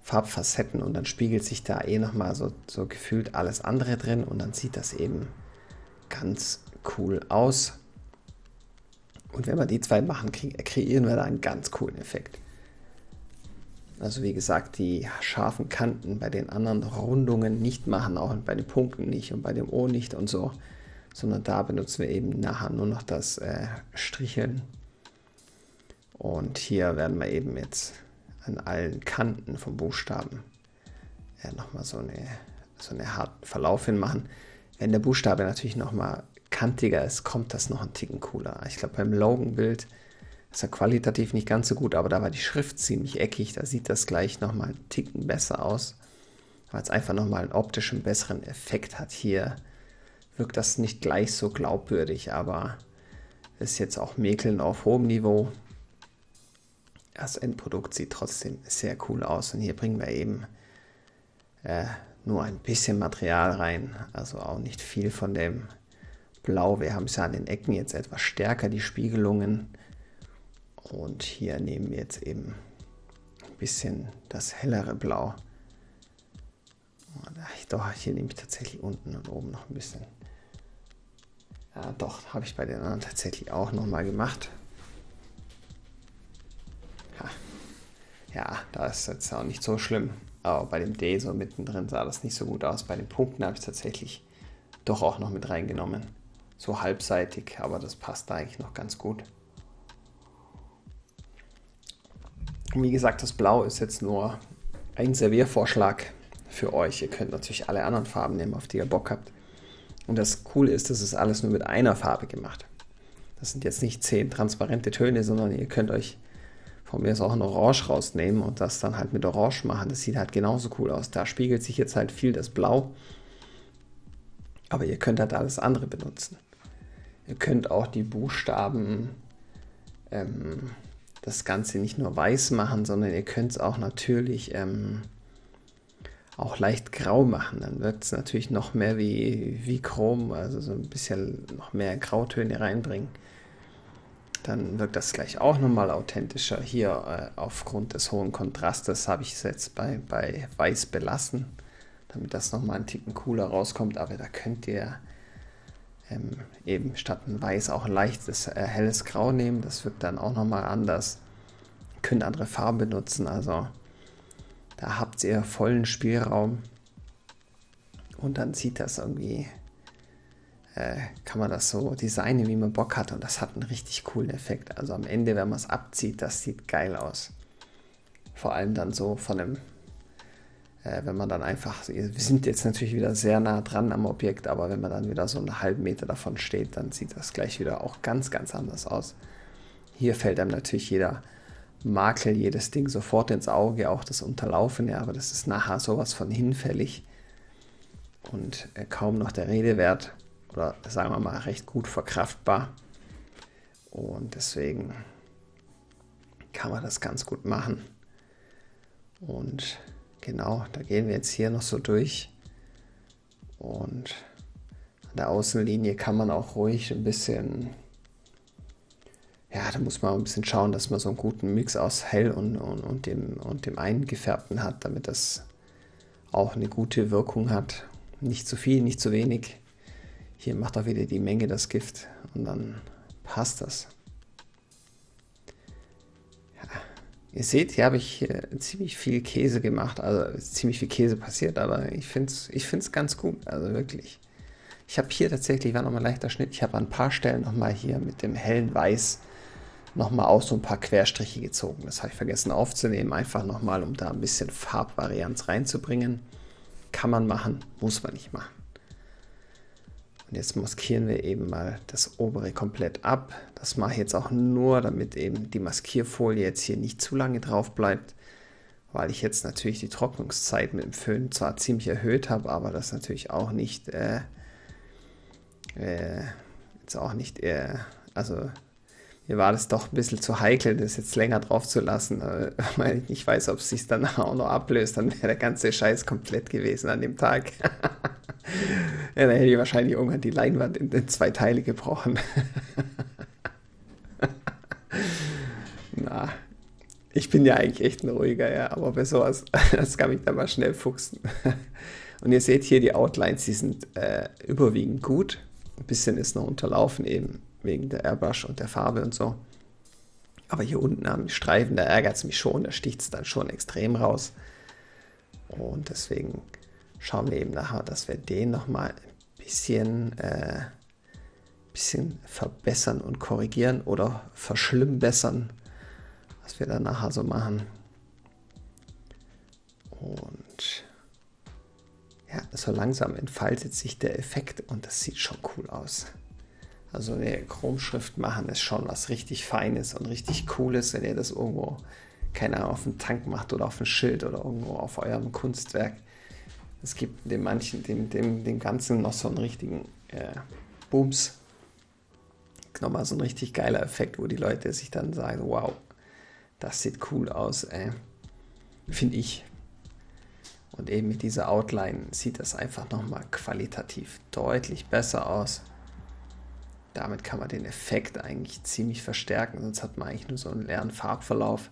Farbfacetten und dann spiegelt sich da nochmal so gefühlt alles andere drin und dann sieht das eben ganz cool aus. Und wenn wir die zwei machen, kreieren wir da einen ganz coolen Effekt. Also wie gesagt, die scharfen Kanten bei den anderen Rundungen nicht machen, auch bei den Punkten nicht und bei dem O nicht und so, sondern da benutzen wir eben nachher nur noch das Stricheln. Und hier werden wir eben jetzt an allen Kanten vom Buchstaben nochmal so eine harten Verlauf hin machen. Wenn der Buchstabe natürlich nochmal kantiger ist, kommt das noch ein Ticken cooler. Ich glaube, beim Logan-Bild ist er qualitativ nicht ganz so gut, aber da war die Schrift ziemlich eckig. Da sieht das gleich nochmal einen Ticken besser aus, weil es einfach nochmal einen optischen besseren Effekt hat. Hier wirkt das nicht gleich so glaubwürdig, aber ist jetzt auch Mäkeln auf hohem Niveau. Das Endprodukt sieht trotzdem sehr cool aus und hier bringen wir eben nur ein bisschen Material rein, also auch nicht viel von dem Blau. Wir haben es ja an den Ecken jetzt etwas stärker, die Spiegelungen. Und hier nehmen wir jetzt eben ein bisschen das hellere Blau. Doch, hier nehme ich tatsächlich unten und oben noch ein bisschen. Ja, doch, habe ich bei den anderen tatsächlich auch nochmal gemacht. Ja, da ist jetzt auch nicht so schlimm. Aber bei dem D so mittendrin sah das nicht so gut aus. Bei den Punkten habe ich tatsächlich doch auch noch mit reingenommen. So halbseitig, aber das passt da eigentlich noch ganz gut. Und wie gesagt, das Blau ist jetzt nur ein Serviervorschlag für euch. Ihr könnt natürlich alle anderen Farben nehmen, auf die ihr Bock habt. Und das Coole ist, das ist alles nur mit einer Farbe gemacht. Das sind jetzt nicht 10 transparente Töne, sondern ihr könnt euch von mir aus auch ein Orange rausnehmen und das dann halt mit Orange machen. Das sieht halt genauso cool aus. Da spiegelt sich jetzt halt viel das Blau. Aber ihr könnt halt alles andere benutzen. Ihr könnt auch die Buchstaben das Ganze nicht nur weiß machen, sondern ihr könnt es auch natürlich auch leicht grau machen. Dann wird es natürlich noch mehr wie Chrom, also so ein bisschen noch mehr Grautöne reinbringen. dann wirkt das gleich auch nochmal authentischer. Hier aufgrund des hohen Kontrastes habe ich es jetzt bei Weiß belassen, damit das nochmal einen Ticken cooler rauskommt. Aber da könnt ihr eben statt ein Weiß auch ein leichtes, helles Grau nehmen. Das wirkt dann auch nochmal anders. Ihr könnt andere Farben benutzen, also da habt ihr vollen Spielraum. Und dann sieht das irgendwie, kann man das so designen, wie man Bock hat. Und das hat einen richtig coolen Effekt. Also am Ende, wenn man es abzieht, das sieht geil aus. Vor allem dann so von dem, wenn man dann einfach, wir sind jetzt natürlich wieder sehr nah dran am Objekt, aber wenn man dann wieder so einen halben Meter davon steht, dann sieht das gleich wieder auch ganz, ganz anders aus. Hier fällt einem natürlich jeder Makel, jedes Ding sofort ins Auge, auch das Unterlaufene, aber das ist nachher sowas von hinfällig und kaum noch der Rede wert oder sagen wir mal recht gut verkraftbar. Und deswegen kann man das ganz gut machen. Und genau, da gehen wir jetzt hier noch so durch. Und an der Außenlinie kann man auch ruhig ein bisschen, ja, da muss man ein bisschen schauen, dass man so einen guten Mix aus hell und dem Eingefärbten hat, damit das auch eine gute Wirkung hat. Nicht zu viel, nicht zu wenig. Hier macht auch wieder die Menge das Gift und dann passt das. Ja, ihr seht, hier habe ich ziemlich viel Käse gemacht, also ziemlich viel Käse passiert, aber ich find's ganz gut, also wirklich. Ich habe hier tatsächlich, war nochmal ein leichter Schnitt, ich habe an ein paar Stellen nochmal hier mit dem hellen Weiß nochmal auch so ein paar Querstriche gezogen. Das habe ich vergessen aufzunehmen, einfach nochmal, um da ein bisschen Farbvarianz reinzubringen. Kann man machen, muss man nicht machen. Und jetzt maskieren wir eben mal das obere komplett ab. Das mache ich jetzt auch nur, damit eben die Maskierfolie jetzt hier nicht zu lange drauf bleibt, weil ich jetzt natürlich die Trocknungszeit mit dem Föhn zwar ziemlich erhöht habe, aber das natürlich auch nicht, also mir war das doch ein bisschen zu heikel, das jetzt länger drauf zu lassen, weil ich nicht weiß, ob es sich dann auch noch ablöst, dann wäre der ganze Scheiß komplett gewesen an dem Tag. Ja, dann hätte ich wahrscheinlich irgendwann die Leinwand in 2 Teile gebrochen. Na, ich bin ja eigentlich echt ein ruhiger, ja, aber bei sowas, das kann mich dann mal schnell fuchsen. Und ihr seht hier die Outlines, die sind überwiegend gut. Ein bisschen ist noch unterlaufen eben wegen der Airbrush und der Farbe und so. Aber hier unten am Streifen, da ärgert es mich schon, da sticht es dann schon extrem raus. Und deswegen schauen wir eben nachher, dass wir den nochmal ein bisschen verbessern und korrigieren oder verschlimmbessern, was wir dann nachher so machen. Und ja, so langsam entfaltet sich der Effekt und das sieht schon cool aus. Also eine Chromschrift machen ist schon was richtig Feines und richtig Cooles, wenn ihr das irgendwo, keine Ahnung, auf den Tank macht oder auf ein Schild oder irgendwo auf eurem Kunstwerk. Es gibt dem Ganzen noch so einen richtigen Booms. Nochmal so ein richtig geiler Effekt, wo die Leute sich dann sagen, wow, das sieht cool aus, finde ich. Und eben mit dieser Outline sieht das einfach nochmal qualitativ deutlich besser aus. Damit kann man den Effekt eigentlich ziemlich verstärken, sonst hat man eigentlich nur so einen leeren Farbverlauf.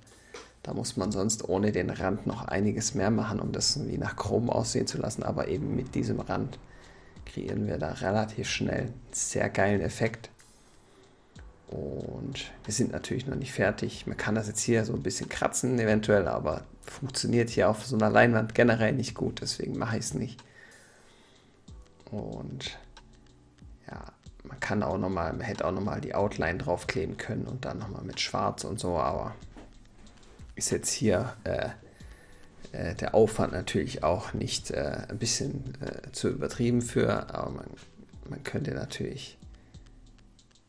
Da muss man sonst ohne den Rand noch einiges mehr machen, um das wie nach Chrom aussehen zu lassen. Aber eben mit diesem Rand kreieren wir da relativ schnell einen sehr geilen Effekt. Und wir sind natürlich noch nicht fertig. Man kann das jetzt hier so ein bisschen kratzen eventuell, aber funktioniert hier auf so einer Leinwand generell nicht gut, deswegen mache ich es nicht. Und ja, man hätte auch nochmal die Outline draufkleben können und dann nochmal mit Schwarz und so, aber ist jetzt hier der Aufwand natürlich auch nicht ein bisschen zu übertrieben für, aber man könnte natürlich,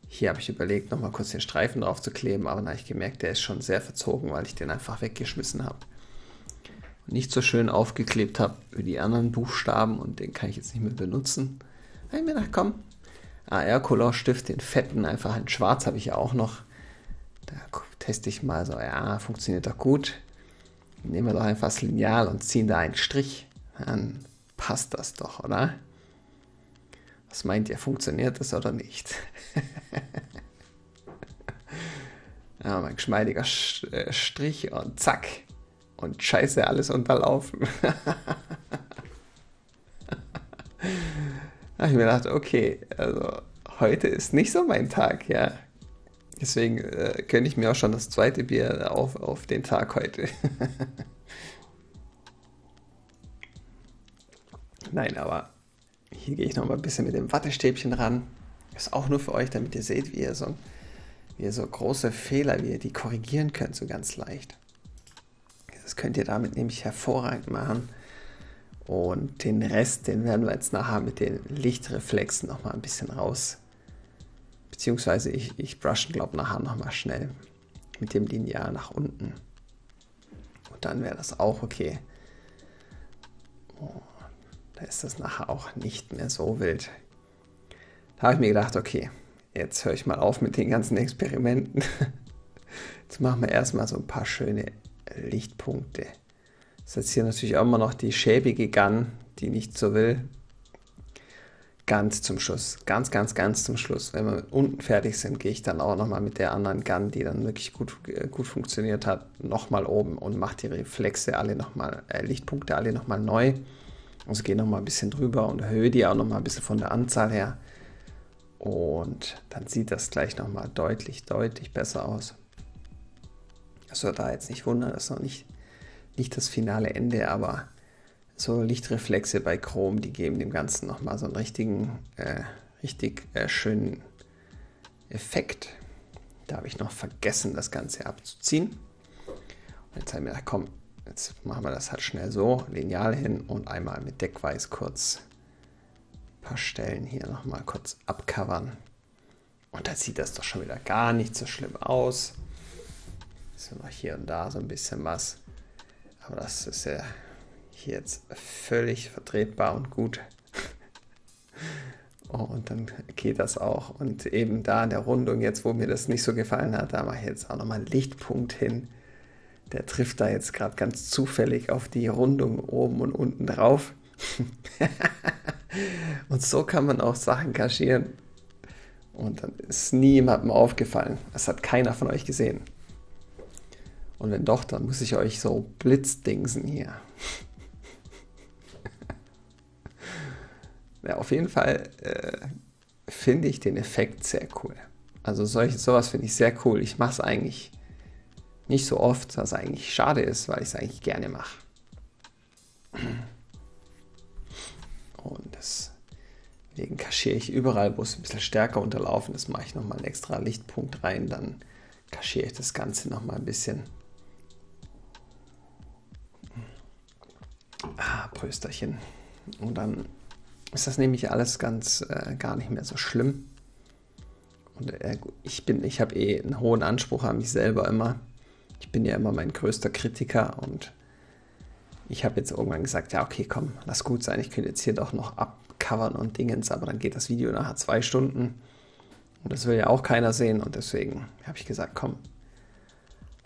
hier habe ich überlegt, nochmal kurz den Streifen drauf zu kleben, aber dann habe ich gemerkt, der ist schon sehr verzogen, weil ich den einfach weggeschmissen habe. Und nicht so schön aufgeklebt habe wie die anderen Buchstaben und den kann ich jetzt nicht mehr benutzen. Da habe ich mir gedacht, komm, AR-Color-Stift, den fetten, einfach in schwarz habe ich ja auch noch. Da teste ich mal so, ja, funktioniert doch gut. Nehmen wir doch einfach das Lineal und ziehen da einen Strich. Dann passt das doch, oder? Was meint ihr, funktioniert das oder nicht? Ja, mein geschmeidiger Strich und zack. Und scheiße, alles unterlaufen. Da habe ich mir gedacht, okay, also heute ist nicht so mein Tag, ja. Deswegen gönne ich mir auch schon das zweite Bier auf den Tag heute. Nein, aber hier gehe ich noch mal ein bisschen mit dem Wattestäbchen ran. Ist auch nur für euch, damit ihr seht, wie ihr so große Fehler, wie ihr die korrigieren könnt, so ganz leicht. Das könnt ihr damit nämlich hervorragend machen. Und den Rest, den werden wir jetzt nachher mit den Lichtreflexen noch mal ein bisschen raus. Beziehungsweise ich brushe, glaube ich, nachher noch mal schnell mit dem Lineal nach unten. Und dann wäre das auch okay. Oh, da ist das nachher auch nicht mehr so wild. Da habe ich mir gedacht, okay, jetzt höre ich mal auf mit den ganzen Experimenten. Jetzt machen wir erstmal so ein paar schöne Lichtpunkte. Das ist jetzt hier natürlich auch immer noch die schäbige Gun, die nicht so will. Ganz zum Schluss, ganz zum Schluss. Wenn wir unten fertig sind, gehe ich dann auch nochmal mit der anderen Gun, die dann wirklich gut funktioniert hat, nochmal oben und mache die Reflexe alle nochmal, Lichtpunkte alle nochmal neu. Also gehe nochmal ein bisschen drüber und erhöhe die auch nochmal ein bisschen von der Anzahl her. Und dann sieht das gleich nochmal deutlich besser aus. Also da jetzt nicht wundern, das ist noch nicht das finale Ende, aber so Lichtreflexe bei Chrom, die geben dem Ganzen nochmal so einen richtig schönen Effekt. Da habe ich noch vergessen, das Ganze abzuziehen. Und jetzt haben wir gedacht, komm, jetzt machen wir das halt schnell so, Lineal hin und einmal mit Deckweiß kurz ein paar Stellen hier nochmal kurz abcovern. Und da sieht das doch schon wieder gar nicht so schlimm aus. Ist ja noch hier und da so ein bisschen was. Aber das ist ja hier jetzt völlig vertretbar und gut. Oh, und dann geht das auch. Und eben da in der Rundung, jetzt wo mir das nicht so gefallen hat, da mache ich jetzt auch nochmal einen Lichtpunkt hin. Der trifft da jetzt gerade ganz zufällig auf die Rundung oben und unten drauf. Und so kann man auch Sachen kaschieren. Und dann ist niemandem aufgefallen. Das hat keiner von euch gesehen. Und wenn doch, dann muss ich euch so blitzdingsen hier. Ja, auf jeden Fall finde ich den Effekt sehr cool. Also sowas finde ich sehr cool. Ich mache es eigentlich nicht so oft, was eigentlich schade ist, weil ich es eigentlich gerne mache. Und deswegen kaschiere ich überall, wo es ein bisschen stärker unterlaufen ist, mache ich nochmal einen extra Lichtpunkt rein, dann kaschiere ich das Ganze nochmal ein bisschen. Prösterchen. Und dann ist das nämlich alles gar nicht mehr so schlimm. Und ich habe einen hohen Anspruch an mich selber immer. Ich bin ja immer mein größter Kritiker und ich habe jetzt irgendwann gesagt, ja okay, komm, lass gut sein, ich könnte jetzt hier doch noch abcovern und Dingens, aber dann geht das Video nachher 2 Stunden und das will ja auch keiner sehen und deswegen habe ich gesagt, komm,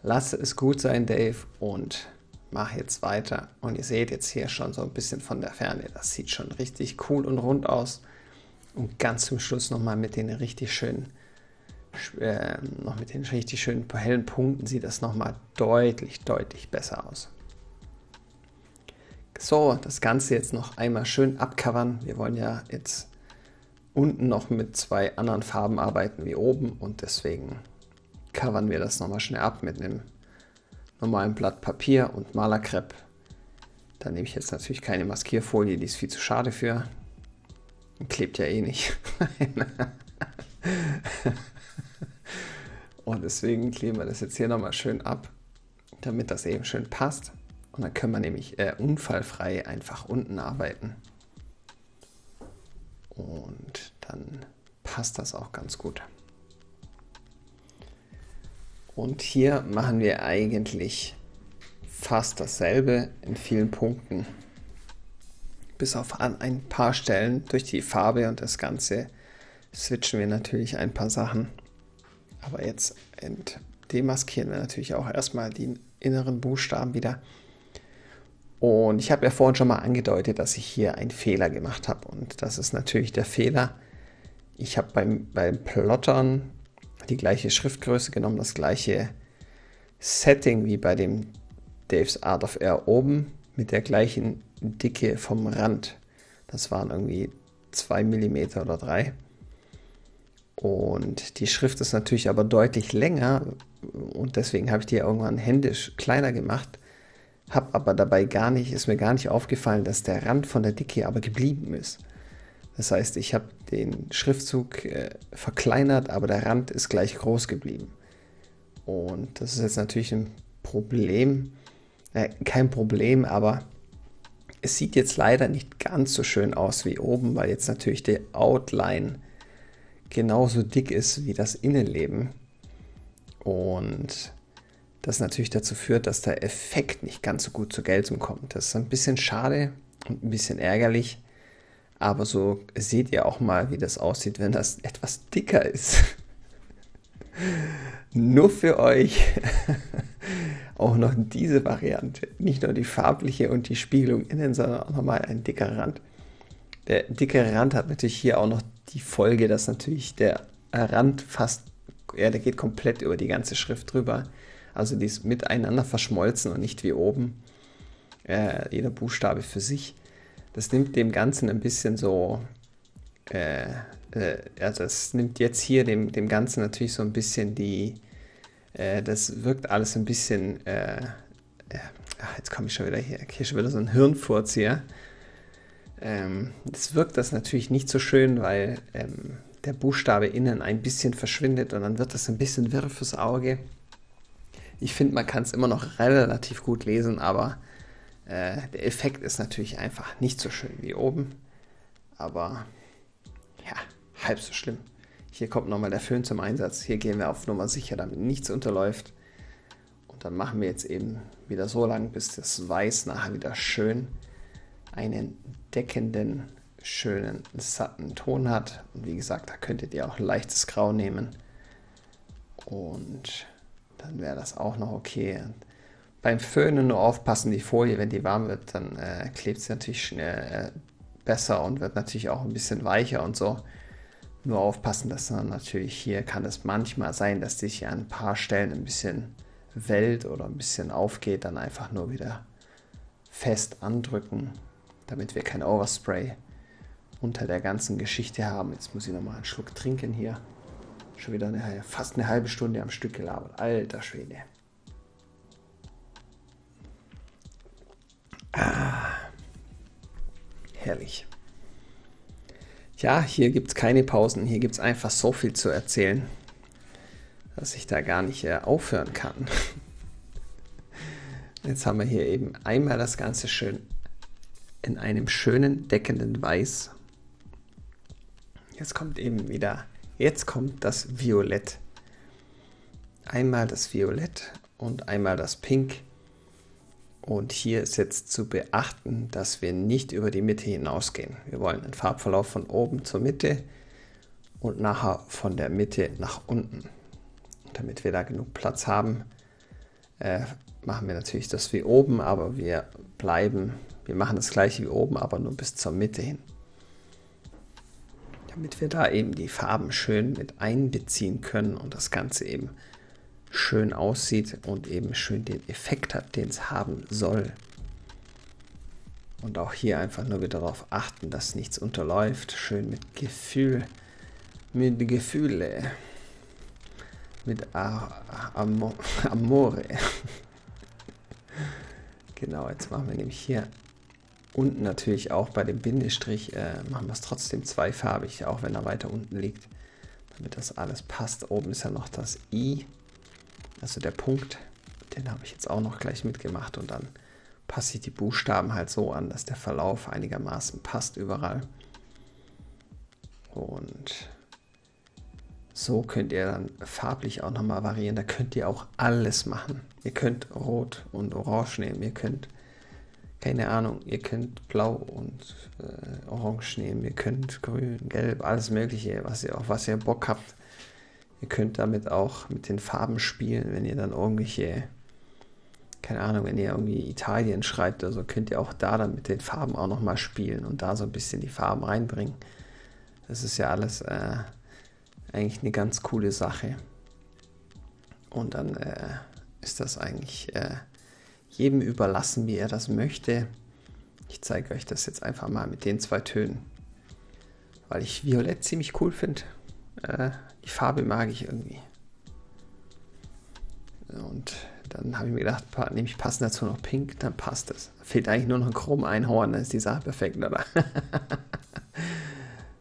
lass es gut sein, Dave, und mach jetzt weiter. Und ihr seht jetzt hier schon so ein bisschen von der Ferne, das sieht schon richtig cool und rund aus. Und ganz zum Schluss nochmal mit den richtig schönen hellen Punkten sieht das nochmal deutlich besser aus. So, das Ganze jetzt noch einmal schön abcovern. Wir wollen ja jetzt unten noch mit 2 anderen Farben arbeiten wie oben und deswegen covern wir das nochmal schnell ab mit einem normalen Blatt Papier und Malerkrepp. Da nehme ich jetzt natürlich keine Maskierfolie, die ist viel zu schade für. Klebt ja eh nicht. Und deswegen kleben wir das jetzt hier nochmal schön ab, damit das eben schön passt. Und dann können wir nämlich unfallfrei einfach unten arbeiten. Und dann passt das auch ganz gut. Und hier machen wir eigentlich fast dasselbe in vielen Punkten. Bis auf an ein paar Stellen durch die Farbe und das Ganze switchen wir natürlich ein paar Sachen. Aber jetzt demaskieren wir natürlich auch erstmal die inneren Buchstaben wieder. Und ich habe ja vorhin schon mal angedeutet, dass ich hier einen Fehler gemacht habe. Und das ist natürlich der Fehler. Ich habe beim Plottern die gleiche Schriftgröße genommen, das gleiche Setting wie bei dem Dave's Art of Air oben mit der gleichen Dicke vom Rand. Das waren irgendwie 2 mm oder 3. Und die Schrift ist natürlich aber deutlich länger und deswegen habe ich die irgendwann händisch kleiner gemacht. Habe aber dabei ist mir gar nicht aufgefallen, dass der Rand von der Dicke aber geblieben ist. Das heißt, ich habe den Schriftzug verkleinert, aber der Rand ist gleich groß geblieben. Und das ist jetzt natürlich ein Problem, kein Problem, aber es sieht jetzt leider nicht ganz so schön aus wie oben, weil jetzt natürlich die Outline genauso dick ist wie das Innenleben. Und das natürlich dazu führt, dass der Effekt nicht ganz so gut zur Geltung kommt. Das ist ein bisschen schade und ein bisschen ärgerlich. Aber so seht ihr auch mal, wie das aussieht, wenn das etwas dicker ist. Nur für euch auch noch diese Variante. Nicht nur die farbliche und die Spiegelung innen, sondern auch nochmal ein dicker Rand. Der dickere Rand hat natürlich hier auch noch die Folge, dass natürlich der Rand der geht komplett über die ganze Schrift drüber. Also die ist miteinander verschmolzen und nicht wie oben. Jeder Buchstabe für sich. Das nimmt dem Ganzen ein bisschen so, also das nimmt jetzt hier dem Ganzen natürlich so ein bisschen das wirkt alles ein bisschen, jetzt komme ich schon wieder hier schon wieder so ein Hirnfurz hier. Das wirkt das natürlich nicht so schön, weil der Buchstabe innen ein bisschen verschwindet und dann wird das ein bisschen wirr fürs Auge. Ich finde, man kann es immer noch relativ gut lesen, aber der Effekt ist natürlich einfach nicht so schön wie oben. Aber ja, halb so schlimm. Hier kommt nochmal der Föhn zum Einsatz. Hier gehen wir auf Nummer sicher, damit nichts unterläuft. Und dann machen wir jetzt eben wieder so lang, bis das Weiß nachher wieder schön einen deckenden, schönen, satten Ton hat. Und wie gesagt, da könntet ihr auch leichtes Grau nehmen. Und dann wäre das auch noch okay. Und beim Föhnen nur aufpassen, die Folie, wenn die warm wird, dann klebt sie natürlich schnell besser und wird natürlich auch ein bisschen weicher und so. Nur aufpassen, dass dann natürlich hier kann es manchmal sein, dass sich an ein paar Stellen ein bisschen wellt oder ein bisschen aufgeht, dann einfach nur wieder fest andrücken, damit wir kein Overspray unter der ganzen Geschichte haben. Jetzt muss ich nochmal einen Schluck trinken hier. Schon wieder fast eine halbe Stunde am Stück gelabert. Alter Schwede. Herrlich. Ja, hier gibt es keine Pausen. Hier gibt es einfach so viel zu erzählen, dass ich da gar nicht aufhören kann. Jetzt haben wir hier eben einmal das Ganze schön in einem schönen deckenden Weiß. Jetzt kommt das Violett. Einmal das Violett und einmal das Pink. Und hier ist jetzt zu beachten, dass wir nicht über die Mitte hinausgehen. Wir wollen einen Farbverlauf von oben zur Mitte und nachher von der Mitte nach unten. Und damit wir da genug Platz haben, machen wir natürlich das wie oben, aber wir machen das gleiche wie oben, aber nur bis zur Mitte hin. Damit wir da eben die Farben schön mit einbeziehen können und das Ganze eben schön aussieht und eben schön den Effekt hat, den es haben soll. Und auch hier einfach nur wieder darauf achten, dass nichts unterläuft. Schön mit Gefühle, mit Amore. Genau, jetzt machen wir nämlich hier unten natürlich auch bei dem Bindestrich, machen wir es trotzdem zweifarbig, auch wenn er weiter unten liegt, damit das alles passt. Oben ist ja noch das I. Also der Punkt, den habe ich jetzt auch noch gleich mitgemacht und dann passe ich die Buchstaben halt so an, dass der Verlauf einigermaßen passt überall. Und so könnt ihr dann farblich auch nochmal variieren. Da könnt ihr auch alles machen. Ihr könnt Rot und Orange nehmen. Ihr könnt, keine Ahnung, ihr könnt Blau und Orange nehmen. Ihr könnt Grün, Gelb, alles Mögliche, auf was ihr Bock habt. Ihr könnt damit auch mit den Farben spielen, wenn ihr dann irgendwelche, keine Ahnung, wenn ihr irgendwie Italien schreibt oder so, könnt ihr auch da dann mit den Farben auch nochmal spielen und da so ein bisschen die Farben reinbringen. Das ist ja alles eigentlich eine ganz coole Sache. Und dann ist das eigentlich jedem überlassen, wie er das möchte. Ich zeige euch das jetzt einfach mal mit den 2 Tönen, weil ich Violett ziemlich cool finde. Die Farbe mag ich irgendwie. Und dann habe ich mir gedacht, nehme ich passend dazu noch Pink, dann passt es. Fehlt eigentlich nur noch ein Chrom-Einhorn, dann ist die Sache perfekt, oder?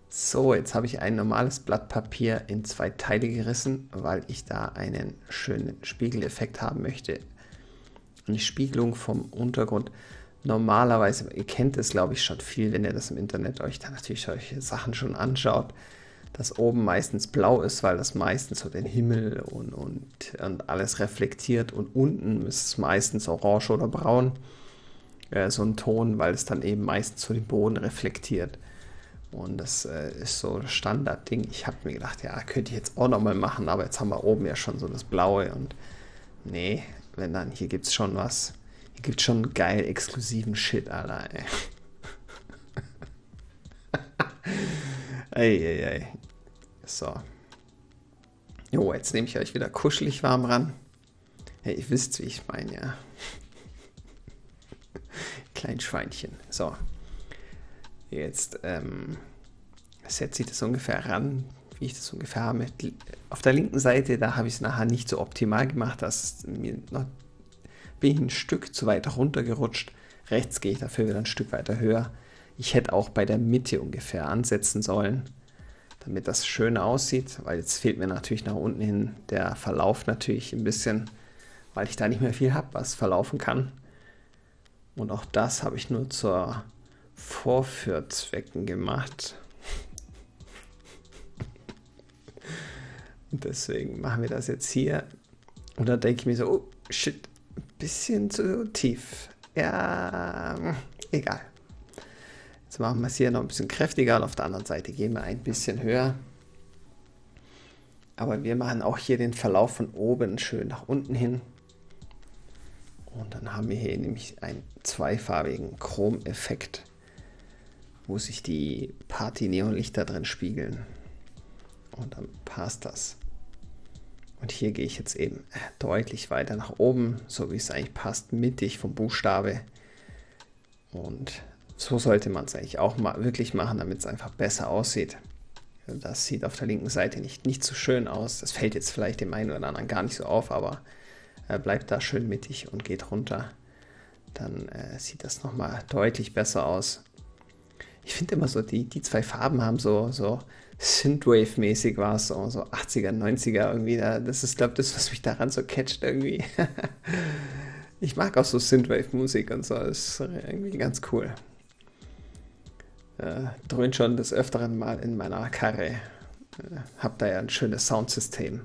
So, jetzt habe ich ein normales Blatt Papier in 2 Teile gerissen, weil ich da einen schönen Spiegeleffekt haben möchte. Eine Spiegelung vom Untergrund. Normalerweise, ihr kennt es glaube ich schon viel, wenn ihr das im Internet euch dann natürlich solche Sachen schon anschaut, dass oben meistens blau ist, weil das meistens so den Himmel und alles reflektiert, und unten ist es meistens orange oder braun, so ein Ton, weil es dann eben meistens so den Boden reflektiert. Und das ist so das Standardding. Ich habe mir gedacht, ja, könnte ich jetzt auch nochmal machen, aber jetzt haben wir oben ja schon so das Blaue und nee, wenn dann, hier gibt es schon was. Hier gibt es schon geil exklusiven Shit, Alter, ey. Eieiei. So. Jo, jetzt nehme ich euch wieder kuschelig warm ran. Hey, ihr wisst, wie ich meine, ja. Klein Schweinchen. So. Jetzt setze ich das ungefähr ran, wie ich das ungefähr habe. Auf der linken Seite, da habe ich es nachher nicht so optimal gemacht, dass mir noch bin ich ein Stück zu weit runtergerutscht. Rechts gehe ich dafür wieder ein Stück weiter höher. Ich hätte auch bei der Mitte ungefähr ansetzen sollen, damit das schön aussieht, weil jetzt fehlt mir natürlich nach unten hin der Verlauf natürlich ein bisschen, weil ich da nicht mehr viel habe, was verlaufen kann. Und auch das habe ich nur zur Vorführzwecken gemacht. Und deswegen machen wir das jetzt hier. Und dann denke ich mir so, oh shit, ein bisschen zu tief. Ja, egal. Jetzt machen wir es hier noch ein bisschen kräftiger und auf der anderen Seite gehen wir ein bisschen höher. Aber wir machen auch hier den Verlauf von oben schön nach unten hin. Und dann haben wir hier nämlich einen zweifarbigen Chromeffekt, wo sich die Party-Neonlichter drin spiegeln. Und dann passt das. Und hier gehe ich jetzt eben deutlich weiter nach oben, so wie es eigentlich passt, mittig vom Buchstabe. Und so sollte man es eigentlich auch mal wirklich machen, damit es einfach besser aussieht. Das sieht auf der linken Seite nicht so schön aus. Das fällt jetzt vielleicht dem einen oder anderen gar nicht so auf, aber bleibt da schön mittig und geht runter. Dann sieht das nochmal deutlich besser aus. Ich finde immer so, die 2 Farben haben so Synthwave-mäßig was, so 80er, 90er irgendwie. Das ist, glaube ich, das, was mich daran so catcht irgendwie. Ich mag auch so Synthwave-Musik und so, das ist irgendwie ganz cool. Dröhnt schon des Öfteren mal in meiner Karre. Hab da ja ein schönes Soundsystem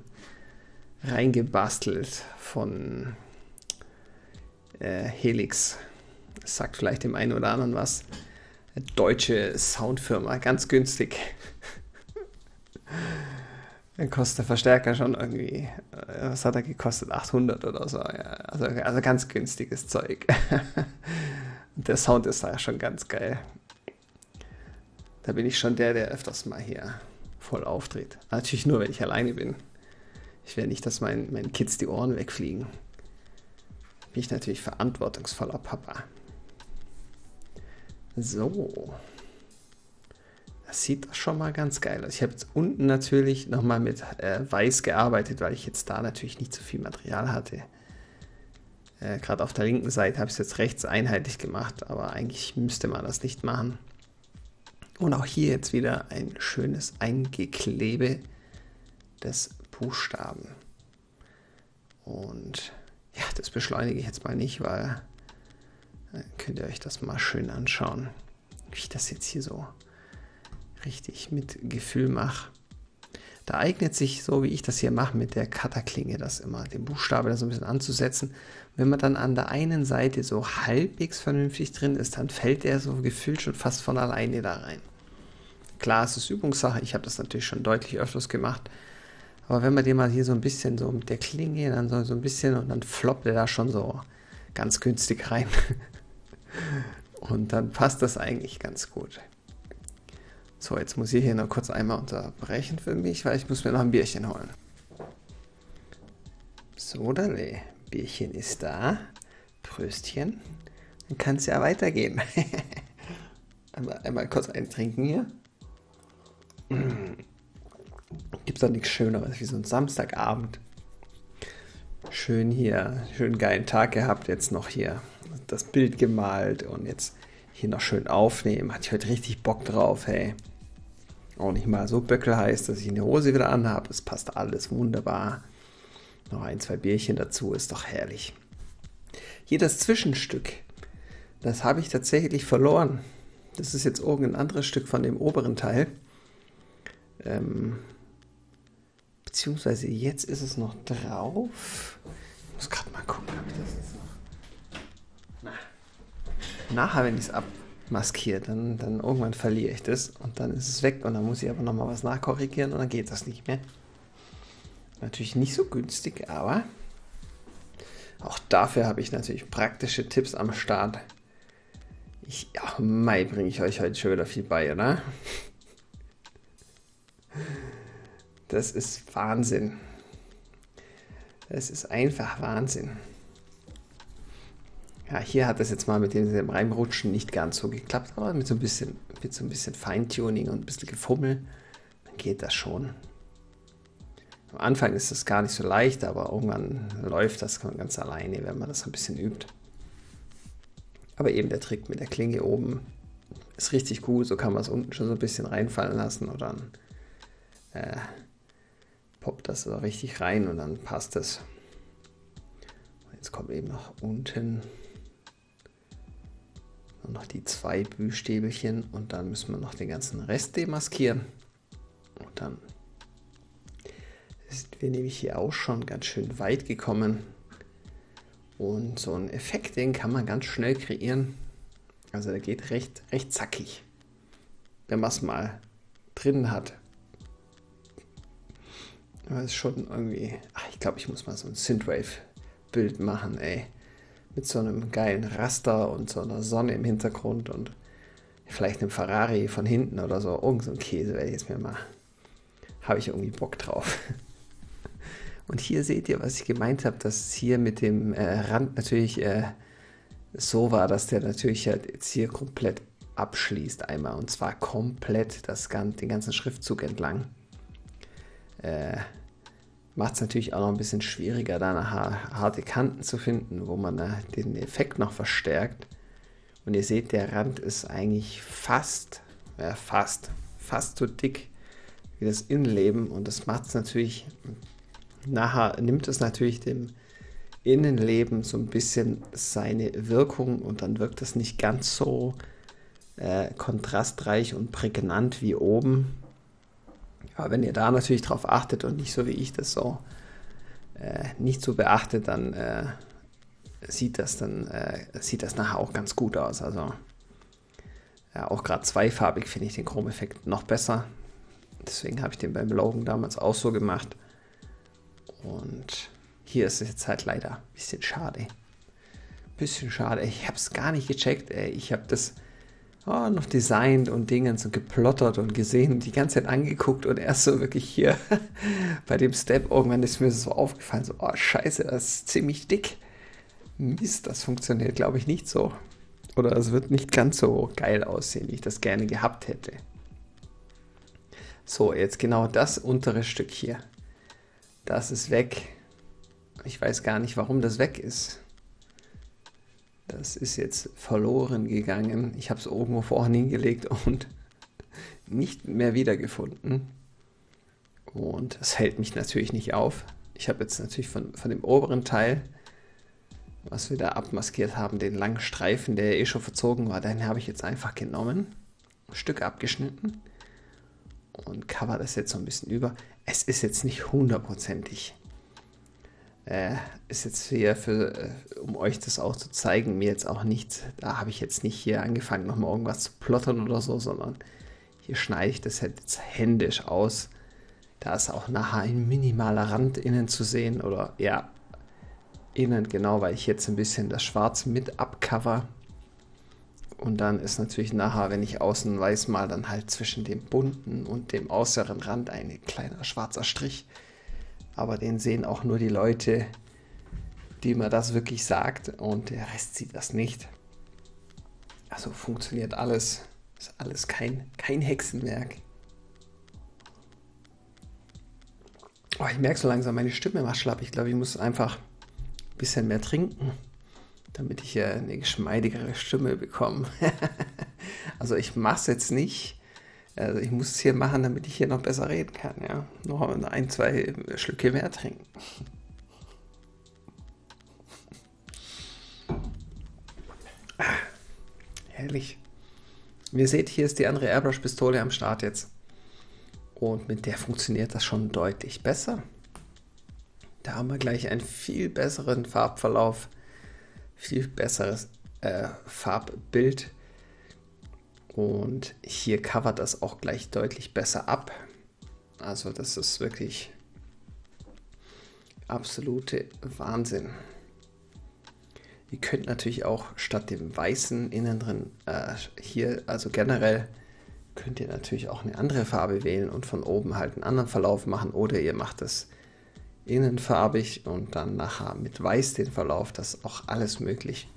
reingebastelt von Helix. Das sagt vielleicht dem einen oder anderen was. Eine deutsche Soundfirma, ganz günstig. Dann kostet der Verstärker schon irgendwie, was hat er gekostet? 800 oder so. Ja. Also ganz günstiges Zeug. Und der Sound ist da schon ganz geil. Da bin ich schon der öfters mal hier voll auftritt. Natürlich nur, wenn ich alleine bin. Ich will nicht, dass meinen Kids die Ohren wegfliegen. Bin ich natürlich verantwortungsvoller Papa. So. Das sieht schon mal ganz geil aus. Ich habe jetzt unten natürlich nochmal mit Weiß gearbeitet, weil ich jetzt da natürlich nicht so viel Material hatte. Gerade auf der linken Seite habe ich es jetzt rechts einheitlich gemacht, aber eigentlich müsste man das nicht machen. Und auch hier jetzt wieder ein schönes Eingeklebe des Buchstaben. Und ja, das beschleunige ich jetzt mal nicht, weil dann könnt ihr euch das mal schön anschauen, wie ich das jetzt hier so richtig mit Gefühl mache. Da eignet sich, so wie ich das hier mache, mit der Cutterklinge, das immer, den Buchstabe da so ein bisschen anzusetzen. Wenn man dann an der einen Seite so halbwegs vernünftig drin ist, dann fällt der so gefühlt schon fast von alleine da rein. Klar, es ist Übungssache, ich habe das natürlich schon deutlich öfters gemacht, aber wenn man den mal hier so ein bisschen so mit der Klinge, dann so ein bisschen und dann floppt er da schon so ganz günstig rein. Und dann passt das eigentlich ganz gut. So, jetzt muss ich hier noch kurz einmal unterbrechen für mich, weil ich muss mir noch ein Bierchen holen. So, dann, Bierchen ist da. Pröstchen. Dann kann es ja weitergehen. einmal kurz eintrinken hier. Gibt es doch nichts Schöneres wie so ein Samstagabend. Schön hier, schön geilen Tag gehabt, jetzt noch hier das Bild gemalt und jetzt hier noch schön aufnehmen. Hatte ich heute richtig Bock drauf, hey. Auch nicht mal so böckelheiß, dass ich eine Hose wieder anhabe. Es passt alles wunderbar. Noch ein, zwei Bierchen dazu, ist doch herrlich. Hier das Zwischenstück, das habe ich tatsächlich verloren. Das ist jetzt irgendein anderes Stück von dem oberen Teil. Beziehungsweise jetzt ist es noch drauf. Ich muss gerade mal gucken, ob ich das jetzt noch... Nachher, wenn ich es abmaskiere, dann irgendwann verliere ich das und dann ist es weg und dann muss ich aber nochmal was nachkorrigieren und dann geht das nicht mehr. Natürlich nicht so günstig, aber auch dafür habe ich natürlich praktische Tipps am Start. Mai bringe ich euch heute schon wieder viel bei, oder? Das ist Wahnsinn. Das ist einfach Wahnsinn. Ja, hier hat das jetzt mal mit dem Reinrutschen nicht ganz so geklappt, aber mit so ein bisschen Feintuning und ein bisschen Gefummel, dann geht das schon. Am Anfang ist das gar nicht so leicht, aber irgendwann läuft das ganz alleine, wenn man das ein bisschen übt. Aber eben der Trick mit der Klinge oben ist richtig gut, so kann man es unten schon so ein bisschen reinfallen lassen und dann poppt das so richtig rein und dann passt es. Jetzt kommt eben noch unten noch die 2 Büstäbelchen und dann müssen wir noch den ganzen Rest demaskieren. Und dann sind wir nämlich hier auch schon ganz schön weit gekommen. Und so einen Effekt, den kann man ganz schnell kreieren. Also der geht recht zackig, wenn man es mal drin hat. Das ist schon irgendwie... ich glaube, ich muss mal so ein Synthwave-Bild machen, ey. Mit so einem geilen Raster und so einer Sonne im Hintergrund und vielleicht einem Ferrari von hinten oder so. Irgend so ein Käse werde ich jetzt mir mal... Habe ich irgendwie Bock drauf. Und hier seht ihr, was ich gemeint habe, dass es hier mit dem Rand natürlich so war, dass der natürlich halt jetzt hier komplett abschließt einmal. Und zwar komplett den ganzen Schriftzug entlang. Macht es natürlich auch noch ein bisschen schwieriger, da nachher harte Kanten zu finden, wo man den Effekt noch verstärkt. Und ihr seht, der Rand ist eigentlich fast so dick wie das Innenleben. Und das macht es natürlich, nachher nimmt es natürlich dem Innenleben so ein bisschen seine Wirkung und dann wirkt es nicht ganz so kontrastreich und prägnant wie oben. Aber wenn ihr da natürlich drauf achtet und nicht so wie ich das so nicht so beachtet, dann sieht das nachher auch ganz gut aus. Also ja, auch gerade zweifarbig finde ich den Chromeffekt noch besser. Deswegen habe ich den beim Logan damals auch so gemacht. Und hier ist es jetzt halt leider ein bisschen schade. Ich habe es gar nicht gecheckt. Ich habe das noch designt und Dingens und geplottert und gesehen und die ganze Zeit angeguckt und erst so wirklich hier bei dem Step irgendwann ist mir so aufgefallen, so, oh scheiße, das ist ziemlich dick. Mist, das funktioniert glaube ich nicht so. Oder es wird nicht ganz so geil aussehen, wie ich das gerne gehabt hätte. So, jetzt genau das untere Stück hier. Das ist weg. Ich weiß gar nicht, warum das weg ist. Das ist jetzt verloren gegangen. Ich habe es irgendwo vorhin hingelegt und nicht mehr wiedergefunden. Und das hält mich natürlich nicht auf. Ich habe jetzt natürlich von dem oberen Teil, was wir da abmaskiert haben, den langen Streifen, der schon verzogen war, den habe ich jetzt einfach genommen, ein Stück abgeschnitten und cover das jetzt so ein bisschen über. Es ist jetzt nicht hundertprozentig. Ist jetzt hier um euch das auch zu zeigen, mir jetzt auch nicht, da habe ich jetzt nicht hier angefangen, nochmal irgendwas zu plottern oder so, sondern hier schneide ich das jetzt händisch aus. Da ist auch nachher ein minimaler Rand innen zu sehen oder ja, innen genau, weil ich jetzt ein bisschen das Schwarz mit abcover Und dann ist natürlich nachher, wenn ich außen weiß mal, dann halt zwischen dem bunten und dem äußeren Rand ein kleiner schwarzer Strich. Aber den sehen auch nur die Leute, die mir das wirklich sagt, und der Rest sieht das nicht. Also funktioniert alles. Ist alles kein Hexenwerk. Oh, ich merke so langsam, meine Stimme macht schlapp. Ich glaube, ich muss einfach ein bisschen mehr trinken, damit ich hier eine geschmeidigere Stimme bekomme. Also ich mache es jetzt nicht. Also ich muss es hier machen, damit ich hier noch besser reden kann. Ja? Noch 1, 2 Schlücke mehr trinken. Herrlich. Wie ihr seht, hier ist die andere Airbrush-Pistole am Start jetzt. Und mit der funktioniert das schon deutlich besser. Da haben wir gleich einen viel besseren Farbverlauf, viel besseres Farbbild. Und hier covert das auch gleich deutlich besser ab. Also das ist wirklich absolute Wahnsinn. Ihr könnt natürlich auch statt dem weißen innen drin hier, also generell, könnt ihr natürlich auch eine andere Farbe wählen und von oben halt einen anderen Verlauf machen. Oder ihr macht es innenfarbig und dann nachher mit weiß den Verlauf. Das ist auch alles möglich.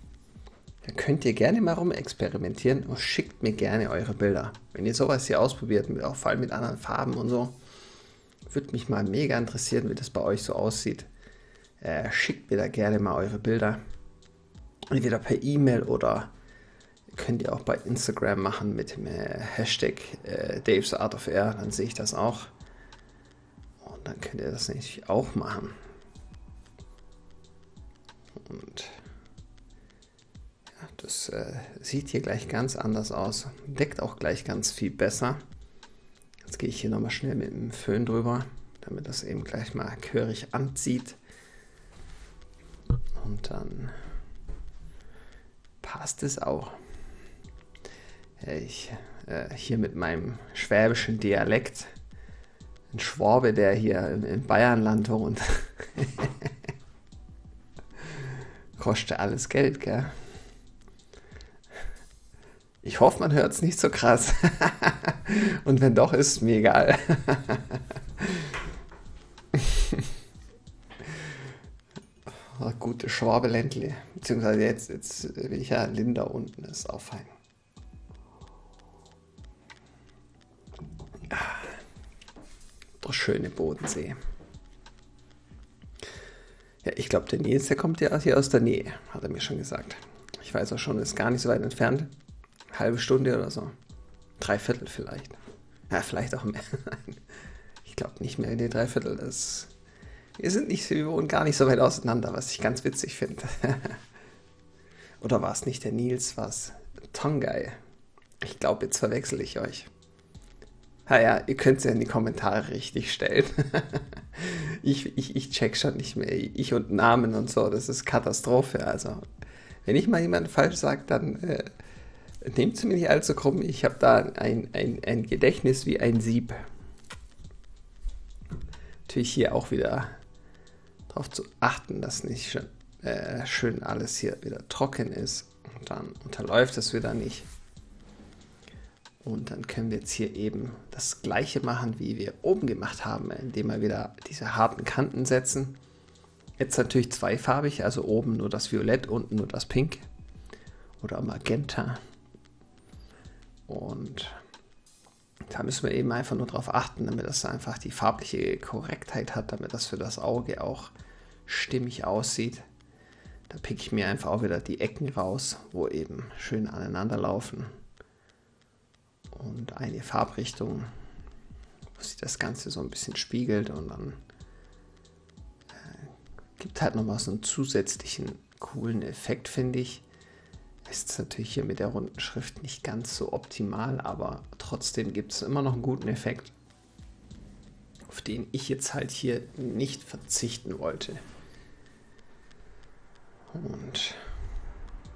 Da könnt ihr gerne mal rumexperimentieren und schickt mir gerne eure Bilder. Wenn ihr sowas hier ausprobiert, auch vor allem mit anderen Farben und so, würde mich mal mega interessieren, wie das bei euch so aussieht. Schickt mir da gerne mal eure Bilder. Entweder per E-Mail oder könnt ihr auch bei Instagram machen mit dem Hashtag Dave's Art of Air, dann sehe ich das auch. Und dann könnt ihr das natürlich auch machen. Und ja, das sieht hier gleich ganz anders aus. Deckt auch gleich ganz viel besser. Jetzt gehe ich hier nochmal schnell mit dem Föhn drüber, damit das eben gleich mal gehörig anzieht. Und dann passt es auch. Ich hier mit meinem schwäbischen Dialekt, ein Schwabe, der hier in Bayernland wohnt, kostet alles Geld, gell? Ich hoffe, man hört es nicht so krass. Und wenn doch, ist es mir egal. Gute Schwabeländle. Beziehungsweise jetzt will ich ja Linda unten ist auch fein. Der schöne Bodensee. Ja, ich glaube, der Nils, der kommt ja hier aus der Nähe, hat er mir schon gesagt. Ich weiß auch schon, ist gar nicht so weit entfernt. Halbe Stunde oder so. 3/4 vielleicht. Ja, vielleicht auch mehr. Ich glaube nicht mehr, nee, 3/4. Wir wohnen gar nicht so weit auseinander, was ich ganz witzig finde. Oder war es nicht der Nils, war es Tongai? Ich glaube, jetzt verwechsel ich euch. Ja, ihr könnt es ja in die Kommentare richtig stellen. Ich check schon nicht mehr. Ich und Namen und so, das ist Katastrophe. Also, wenn ich mal jemanden falsch sage, dann nehmt es mir nicht allzu krumm. Ich habe da ein Gedächtnis wie ein Sieb. Natürlich hier auch wieder darauf zu achten, dass nicht schön alles hier wieder trocken ist. Und dann unterläuft es wieder nicht. Und dann können wir jetzt hier eben das gleiche machen, wie wir oben gemacht haben, indem wir wieder diese harten Kanten setzen. Jetzt natürlich zweifarbig, also oben nur das Violett, unten nur das Pink oder Magenta. Und da müssen wir eben einfach nur darauf achten, damit das einfach die farbliche Korrektheit hat, damit das für das Auge auch stimmig aussieht. Da pick ich mir einfach auch wieder die Ecken raus, wo eben schön aneinander laufen. Und eine Farbrichtung, wo sich das Ganze so ein bisschen spiegelt, und dann gibt halt nochmal so einen zusätzlichen coolen Effekt, finde ich. Ist natürlich hier mit der runden Schrift nicht ganz so optimal, aber trotzdem gibt es immer noch einen guten Effekt, auf den ich jetzt halt hier nicht verzichten wollte. Und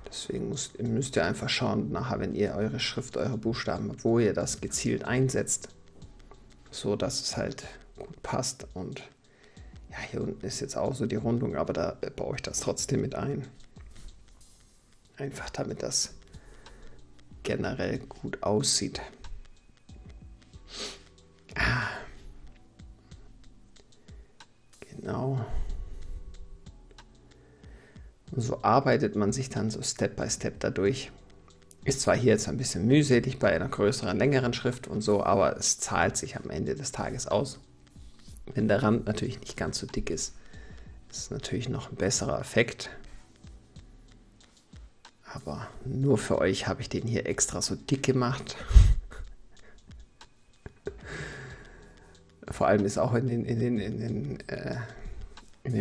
deswegen müsst ihr einfach schauen, nachher, wenn ihr eure Schrift, eure Buchstaben, wo ihr das gezielt einsetzt, so dass es halt gut passt. Und ja, hier unten ist jetzt auch so die Rundung, aber da baue ich das trotzdem mit ein. Einfach damit das generell gut aussieht. Genau. Und so arbeitet man sich dann so Step by Step dadurch. Ist zwar hier jetzt ein bisschen mühselig bei einer größeren, längeren Schrift und so, aber es zahlt sich am Ende des Tages aus. Wenn der Rand natürlich nicht ganz so dick ist, ist natürlich noch ein besserer Effekt. Aber nur für euch habe ich den hier extra so dick gemacht. Vor allem ist auch in den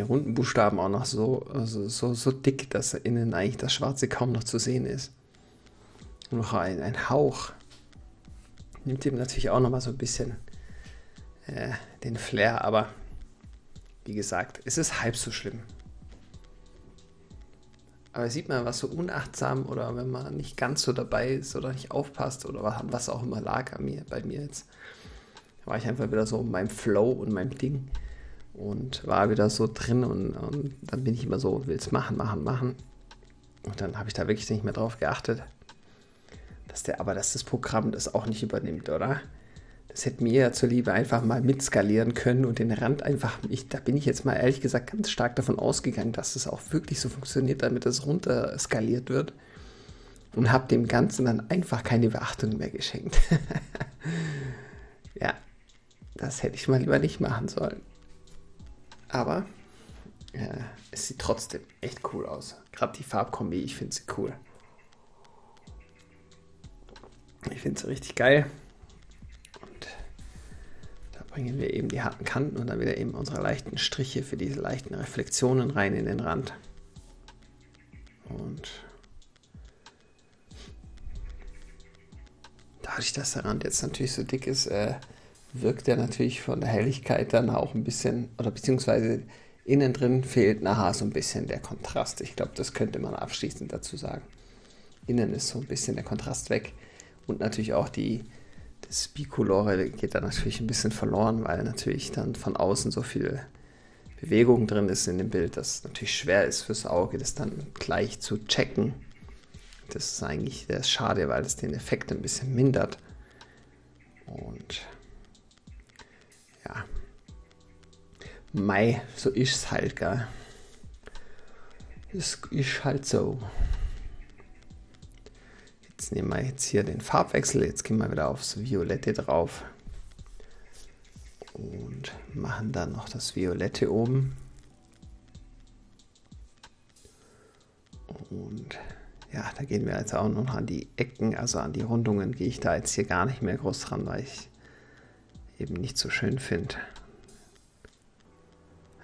runden Buchstaben auch noch so dick, dass innen eigentlich das Schwarze kaum noch zu sehen ist. Und noch ein Hauch nimmt ihm natürlich auch noch mal so ein bisschen den Flair, aber wie gesagt, es ist halb so schlimm. Aber sieht man, was so unachtsam oder wenn man nicht ganz so dabei ist oder nicht aufpasst oder was auch immer lag bei mir jetzt, war ich einfach wieder so in meinem Flow und meinem Ding und war wieder so drin und dann bin ich immer so, will's machen. Und dann habe ich da wirklich nicht mehr drauf geachtet, dass das Programm das auch nicht übernimmt, oder? Das hätte mir ja zuliebe einfach mal mitskalieren können und den Rand einfach, da bin ich jetzt mal ehrlich gesagt ganz stark davon ausgegangen, dass es auch wirklich so funktioniert, damit es runter skaliert wird und habe dem Ganzen dann einfach keine Beachtung mehr geschenkt. Ja, das hätte ich mal lieber nicht machen sollen. Aber es sieht trotzdem echt cool aus. Gerade die Farbkombi, ich finde sie cool. Ich finde sie richtig geil. Und da bringen wir eben die harten Kanten und dann wieder eben unsere leichten Striche für diese leichten Reflexionen rein in den Rand. Und dadurch, dass der Rand jetzt natürlich so dick ist, wirkt er natürlich von der Helligkeit dann auch ein bisschen, oder beziehungsweise innen drin fehlt nachher so ein bisschen der Kontrast. Ich glaube, das könnte man abschließend dazu sagen. Innen ist so ein bisschen der Kontrast weg und natürlich auch das Bicolore geht dann natürlich ein bisschen verloren, weil natürlich dann von außen so viel Bewegung drin ist in dem Bild, dass es natürlich schwer ist fürs Auge, das dann gleich zu checken. Das ist eigentlich sehr schade, weil es den Effekt ein bisschen mindert. Und ja, Mei, so ist es halt, gell. Das ist halt so. Jetzt nehmen wir jetzt hier den Farbwechsel, jetzt gehen wir wieder aufs Violette drauf und machen dann noch das Violette oben. Und ja, da gehen wir jetzt auch noch an die Ecken, also an die Rundungen gehe ich da jetzt hier gar nicht mehr groß dran, weil ich eben nicht so schön finde.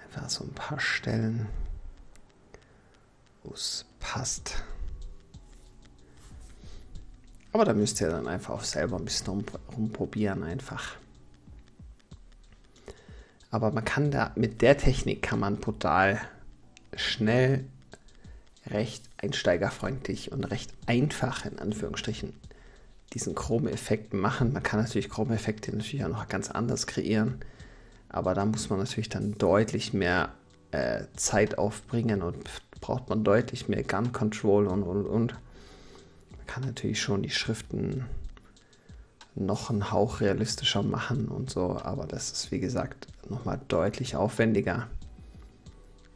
Einfach so ein paar Stellen, wo es passt. Aber da müsst ihr dann einfach auch selber ein bisschen rumprobieren einfach. Aber man kann mit der Technik kann man brutal schnell, recht einsteigerfreundlich und recht einfach in Anführungsstrichen diesen Chrome-Effekt machen. Man kann natürlich Chrome-Effekte natürlich auch noch ganz anders kreieren, aber da muss man natürlich dann deutlich mehr Zeit aufbringen und braucht man deutlich mehr Gun Control und. Man kann natürlich schon die Schriften noch einen Hauch realistischer machen und so, aber das ist wie gesagt nochmal deutlich aufwendiger.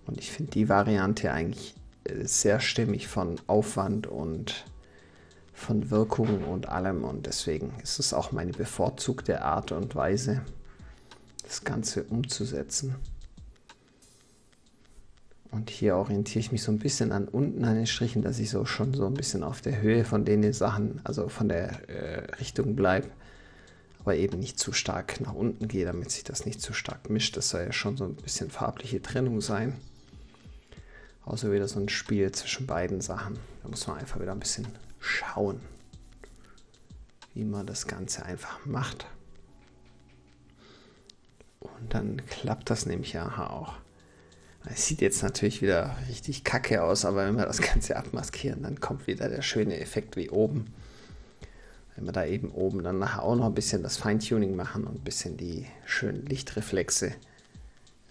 Und ich finde die Variante eigentlich sehr stimmig von Aufwand und von Wirkung und allem und deswegen ist es auch meine bevorzugte Art und Weise, das Ganze umzusetzen. Und hier orientiere ich mich so ein bisschen an unten an den Strichen, dass ich so schon so ein bisschen auf der Höhe von den Sachen, also von der Richtung bleibe, aber eben nicht zu stark nach unten gehe, damit sich das nicht zu stark mischt. Das soll ja schon so ein bisschen farbliche Trennung sein. Außer wieder so ein Spiel zwischen beiden Sachen. Da muss man einfach wieder ein bisschen schauen, wie man das Ganze einfach macht. Und dann klappt das nämlich ja auch. Es sieht jetzt natürlich wieder richtig kacke aus, aber wenn wir das Ganze abmaskieren, dann kommt wieder der schöne Effekt wie oben. Wenn wir da eben oben dann nachher auch noch ein bisschen das Feintuning machen und ein bisschen die schönen Lichtreflexe,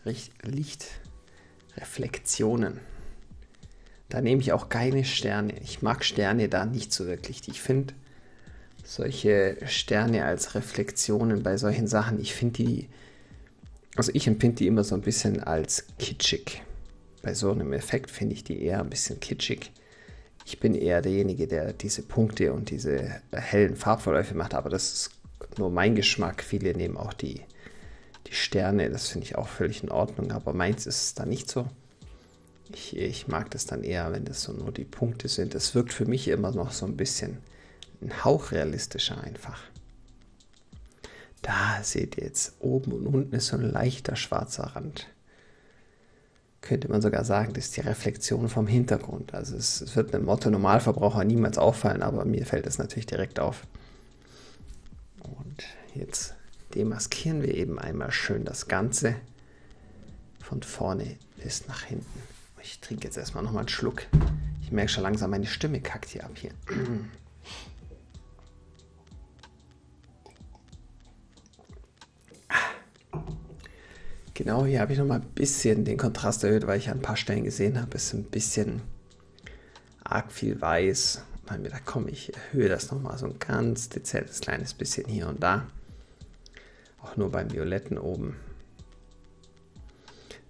Lichtreflektionen. Da nehme ich auch keine Sterne. Ich mag Sterne da nicht so wirklich. Ich finde, solche Sterne als Reflexionen bei solchen Sachen, ich empfinde die immer so ein bisschen als kitschig. Bei so einem Effekt finde ich die eher ein bisschen kitschig. Ich bin eher derjenige, der diese Punkte und diese hellen Farbverläufe macht, aber das ist nur mein Geschmack. Viele nehmen auch die Sterne, das finde ich auch völlig in Ordnung, aber meins ist es da nicht so. Ich mag das dann eher, wenn das so nur die Punkte sind. Es wirkt für mich immer noch so ein bisschen ein Hauch realistischer einfach. Da seht ihr jetzt, oben und unten ist so ein leichter schwarzer Rand. Könnte man sogar sagen, das ist die Reflexion vom Hintergrund. Also es wird einem Otto-Normalverbraucher niemals auffallen, aber mir fällt es natürlich direkt auf. Und jetzt demaskieren wir eben einmal schön das Ganze von vorne bis nach hinten. Ich trinke jetzt erstmal nochmal einen Schluck. Ich merke schon langsam, meine Stimme kackt hier ab hier. Genau, hier habe ich nochmal ein bisschen den Kontrast erhöht, weil ich an ein paar Stellen gesehen habe, es ist ein bisschen arg viel weiß. Und dann habe ich gedacht, komm, ich erhöhe das nochmal so ein ganz dezentes kleines bisschen hier und da. Auch nur beim Violetten oben.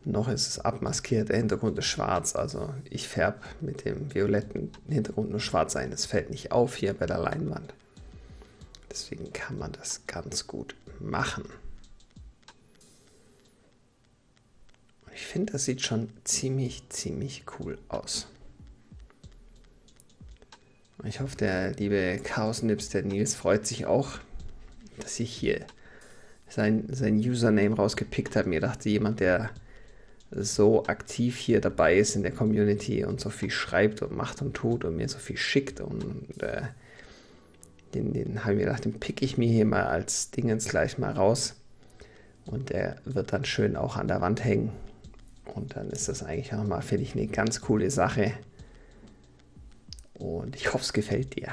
Noch ist es abmaskiert, der Hintergrund ist schwarz, also ich färbe mit dem violetten Hintergrund nur schwarz ein. Es fällt nicht auf hier bei der Leinwand. Deswegen kann man das ganz gut machen. Ich finde, das sieht schon ziemlich cool aus. Ich hoffe, der liebe Chaos-Nips, der Nils, freut sich auch, dass ich hier sein Username rausgepickt habe. Mir dachte, jemand, der so aktiv hier dabei ist in der Community und so viel schreibt und macht und tut und mir so viel schickt und den habe ich mir gedacht, den pick ich mir hier mal als Dingens gleich mal raus und der wird dann schön auch an der Wand hängen. Und dann ist das eigentlich auch mal, finde ich, eine ganz coole Sache. Und ich hoffe, es gefällt dir.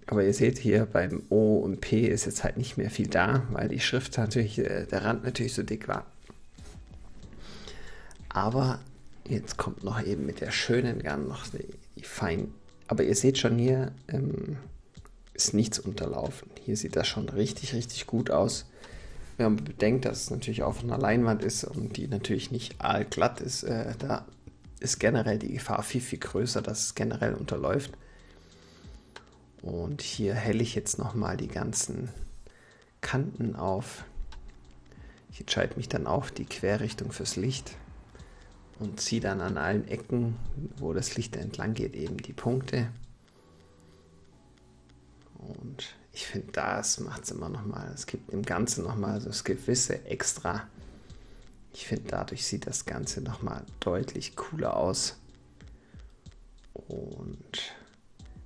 Aber ihr seht hier, beim O und P ist jetzt halt nicht mehr viel da, weil die Schrift natürlich, der Rand natürlich so dick war. Aber jetzt kommt noch eben mit der schönen Garn noch die feinen. Aber ihr seht schon hier, ist nichts unterlaufen. Hier sieht das schon richtig gut aus. Wenn man bedenkt, dass es natürlich auf einer Leinwand ist und die natürlich nicht aalglatt ist, da ist generell die Gefahr viel größer, dass es generell unterläuft. Und hier helle ich jetzt nochmal die ganzen Kanten auf. Ich entscheide mich dann auf die Querrichtung fürs Licht und ziehe dann an allen Ecken, wo das Licht entlang geht, eben die Punkte. Und ich finde, das macht es immer nochmal. Es gibt im Ganzen nochmal so das gewisse Extra. Ich finde, dadurch sieht das Ganze nochmal deutlich cooler aus. Und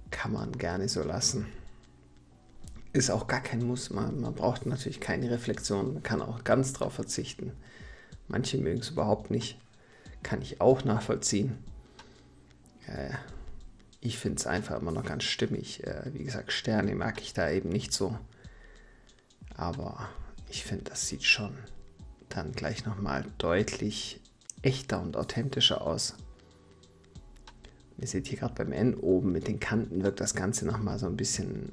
kann man gerne so lassen. Ist auch gar kein Muss. Man braucht natürlich keine Reflexion. Man kann auch ganz drauf verzichten. Manche mögen es überhaupt nicht. Kann ich auch nachvollziehen. Ich finde es einfach immer noch ganz stimmig. Wie gesagt, Sterne mag ich da eben nicht so. Aber ich finde, das sieht schon dann gleich nochmal deutlich echter und authentischer aus. Ihr seht hier gerade beim N oben mit den Kanten wirkt das Ganze nochmal so ein bisschen,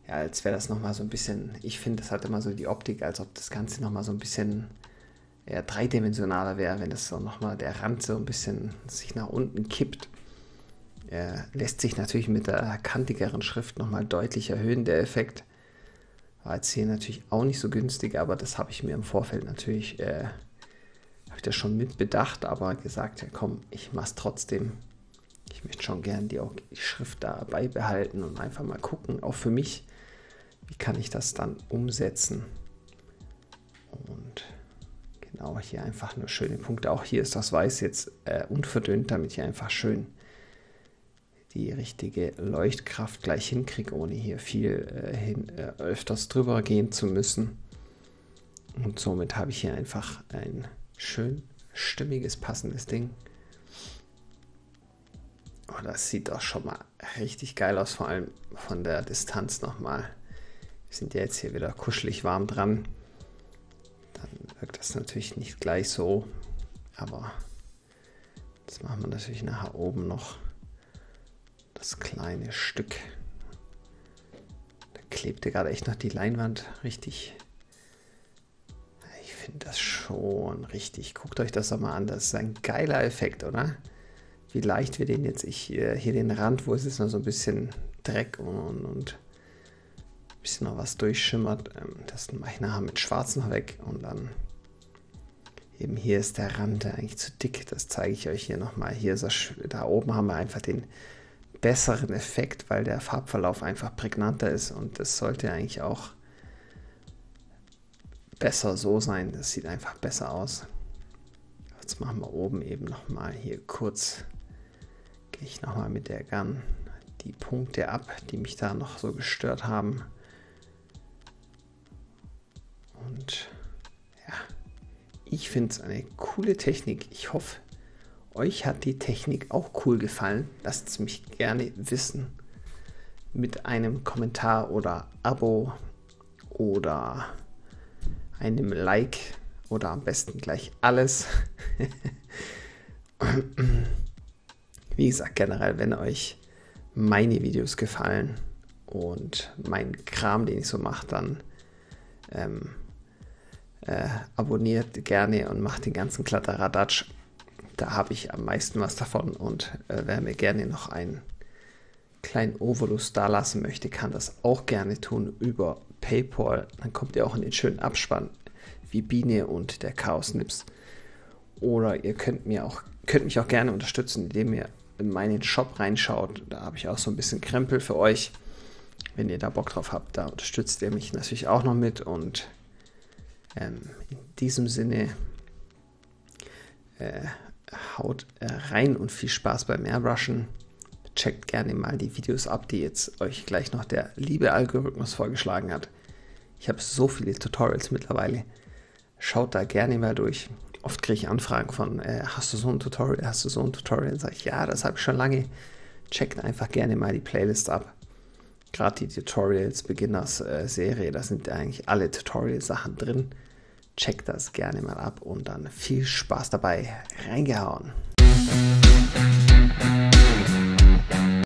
als wäre das nochmal so ein bisschen, ich finde, das hat immer so die Optik, als ob das Ganze nochmal so ein bisschen dreidimensionaler wäre, wenn das so nochmal der Rand so ein bisschen sich nach unten kippt. Lässt sich natürlich mit der kantigeren Schrift nochmal deutlich erhöhen, der Effekt. War jetzt hier natürlich auch nicht so günstig, aber das habe ich mir im Vorfeld natürlich, habe ich das schon mit bedacht, aber gesagt, ja komm, ich mache es trotzdem. Ich möchte schon gern die Schrift da beibehalten und einfach mal gucken, auch für mich, wie kann ich das dann umsetzen. Und genau, hier einfach nur schöne Punkte. Auch hier ist das Weiß jetzt unverdünnt, damit ich einfach schön die richtige Leuchtkraft gleich hinkriege, ohne hier viel öfters drüber gehen zu müssen. Und somit habe ich hier einfach ein schön stimmiges, passendes Ding. Oh, das sieht doch schon mal richtig geil aus, vor allem von der Distanz nochmal. Wir sind ja jetzt hier wieder kuschelig warm dran. Dann wirkt das natürlich nicht gleich so, aber das machen wir natürlich nachher oben noch das kleine Stück. Da klebte gerade echt noch die Leinwand richtig. Ich finde das schon richtig. Guckt euch das doch mal an. Das ist ein geiler Effekt, oder? Wie leicht wir den jetzt, hier den Rand, wo es jetzt noch so ein bisschen Dreck und ein bisschen noch was durchschimmert, das mache ich nachher mit Schwarz noch weg und dann eben hier ist der Rand eigentlich zu dick, das zeige ich euch hier nochmal. Hier ist da oben haben wir einfach den besseren Effekt, weil der Farbverlauf einfach prägnanter ist und das sollte eigentlich auch besser so sein, das sieht einfach besser aus. Jetzt machen wir oben eben nochmal hier kurz, gehe ich nochmal mit der Gun die Punkte ab, die mich da noch so gestört haben. Und ja, ich finde es eine coole Technik. Ich hoffe, euch hat die Technik auch cool gefallen. Lasst es mich gerne wissen mit einem Kommentar oder Abo oder einem Like oder am besten gleich alles. Wie gesagt, generell, wenn euch meine Videos gefallen und mein Kram, den ich so mache, dann abonniert gerne und macht den ganzen Kladderadatsch. Da habe ich am meisten was davon und wer mir gerne noch einen kleinen Obolus da lassen möchte, kann das auch gerne tun über PayPal. Dann kommt ihr auch in den schönen Abspann wie Biene und der Chaos Nips. Oder ihr könnt mich auch gerne unterstützen, indem ihr in meinen Shop reinschaut. Da habe ich auch so ein bisschen Krempel für euch. Wenn ihr da Bock drauf habt, da unterstützt ihr mich natürlich auch noch mit. Und in diesem Sinne haut rein und viel Spaß beim Airbrushen. Checkt gerne mal die Videos ab, die jetzt euch gleich noch der liebe Algorithmus vorgeschlagen hat. Ich habe so viele Tutorials mittlerweile. Schaut da gerne mal durch. Oft kriege ich Anfragen von, hast du so ein Tutorial, hast du so ein Tutorial? Dann sage ich, ja, das habe ich schon lange. Checkt einfach gerne mal die Playlist ab. Gerade die Tutorials, Beginners-Serie, da sind eigentlich alle Tutorial-Sachen drin. Checkt das gerne mal ab und dann viel Spaß dabei. Reingehauen!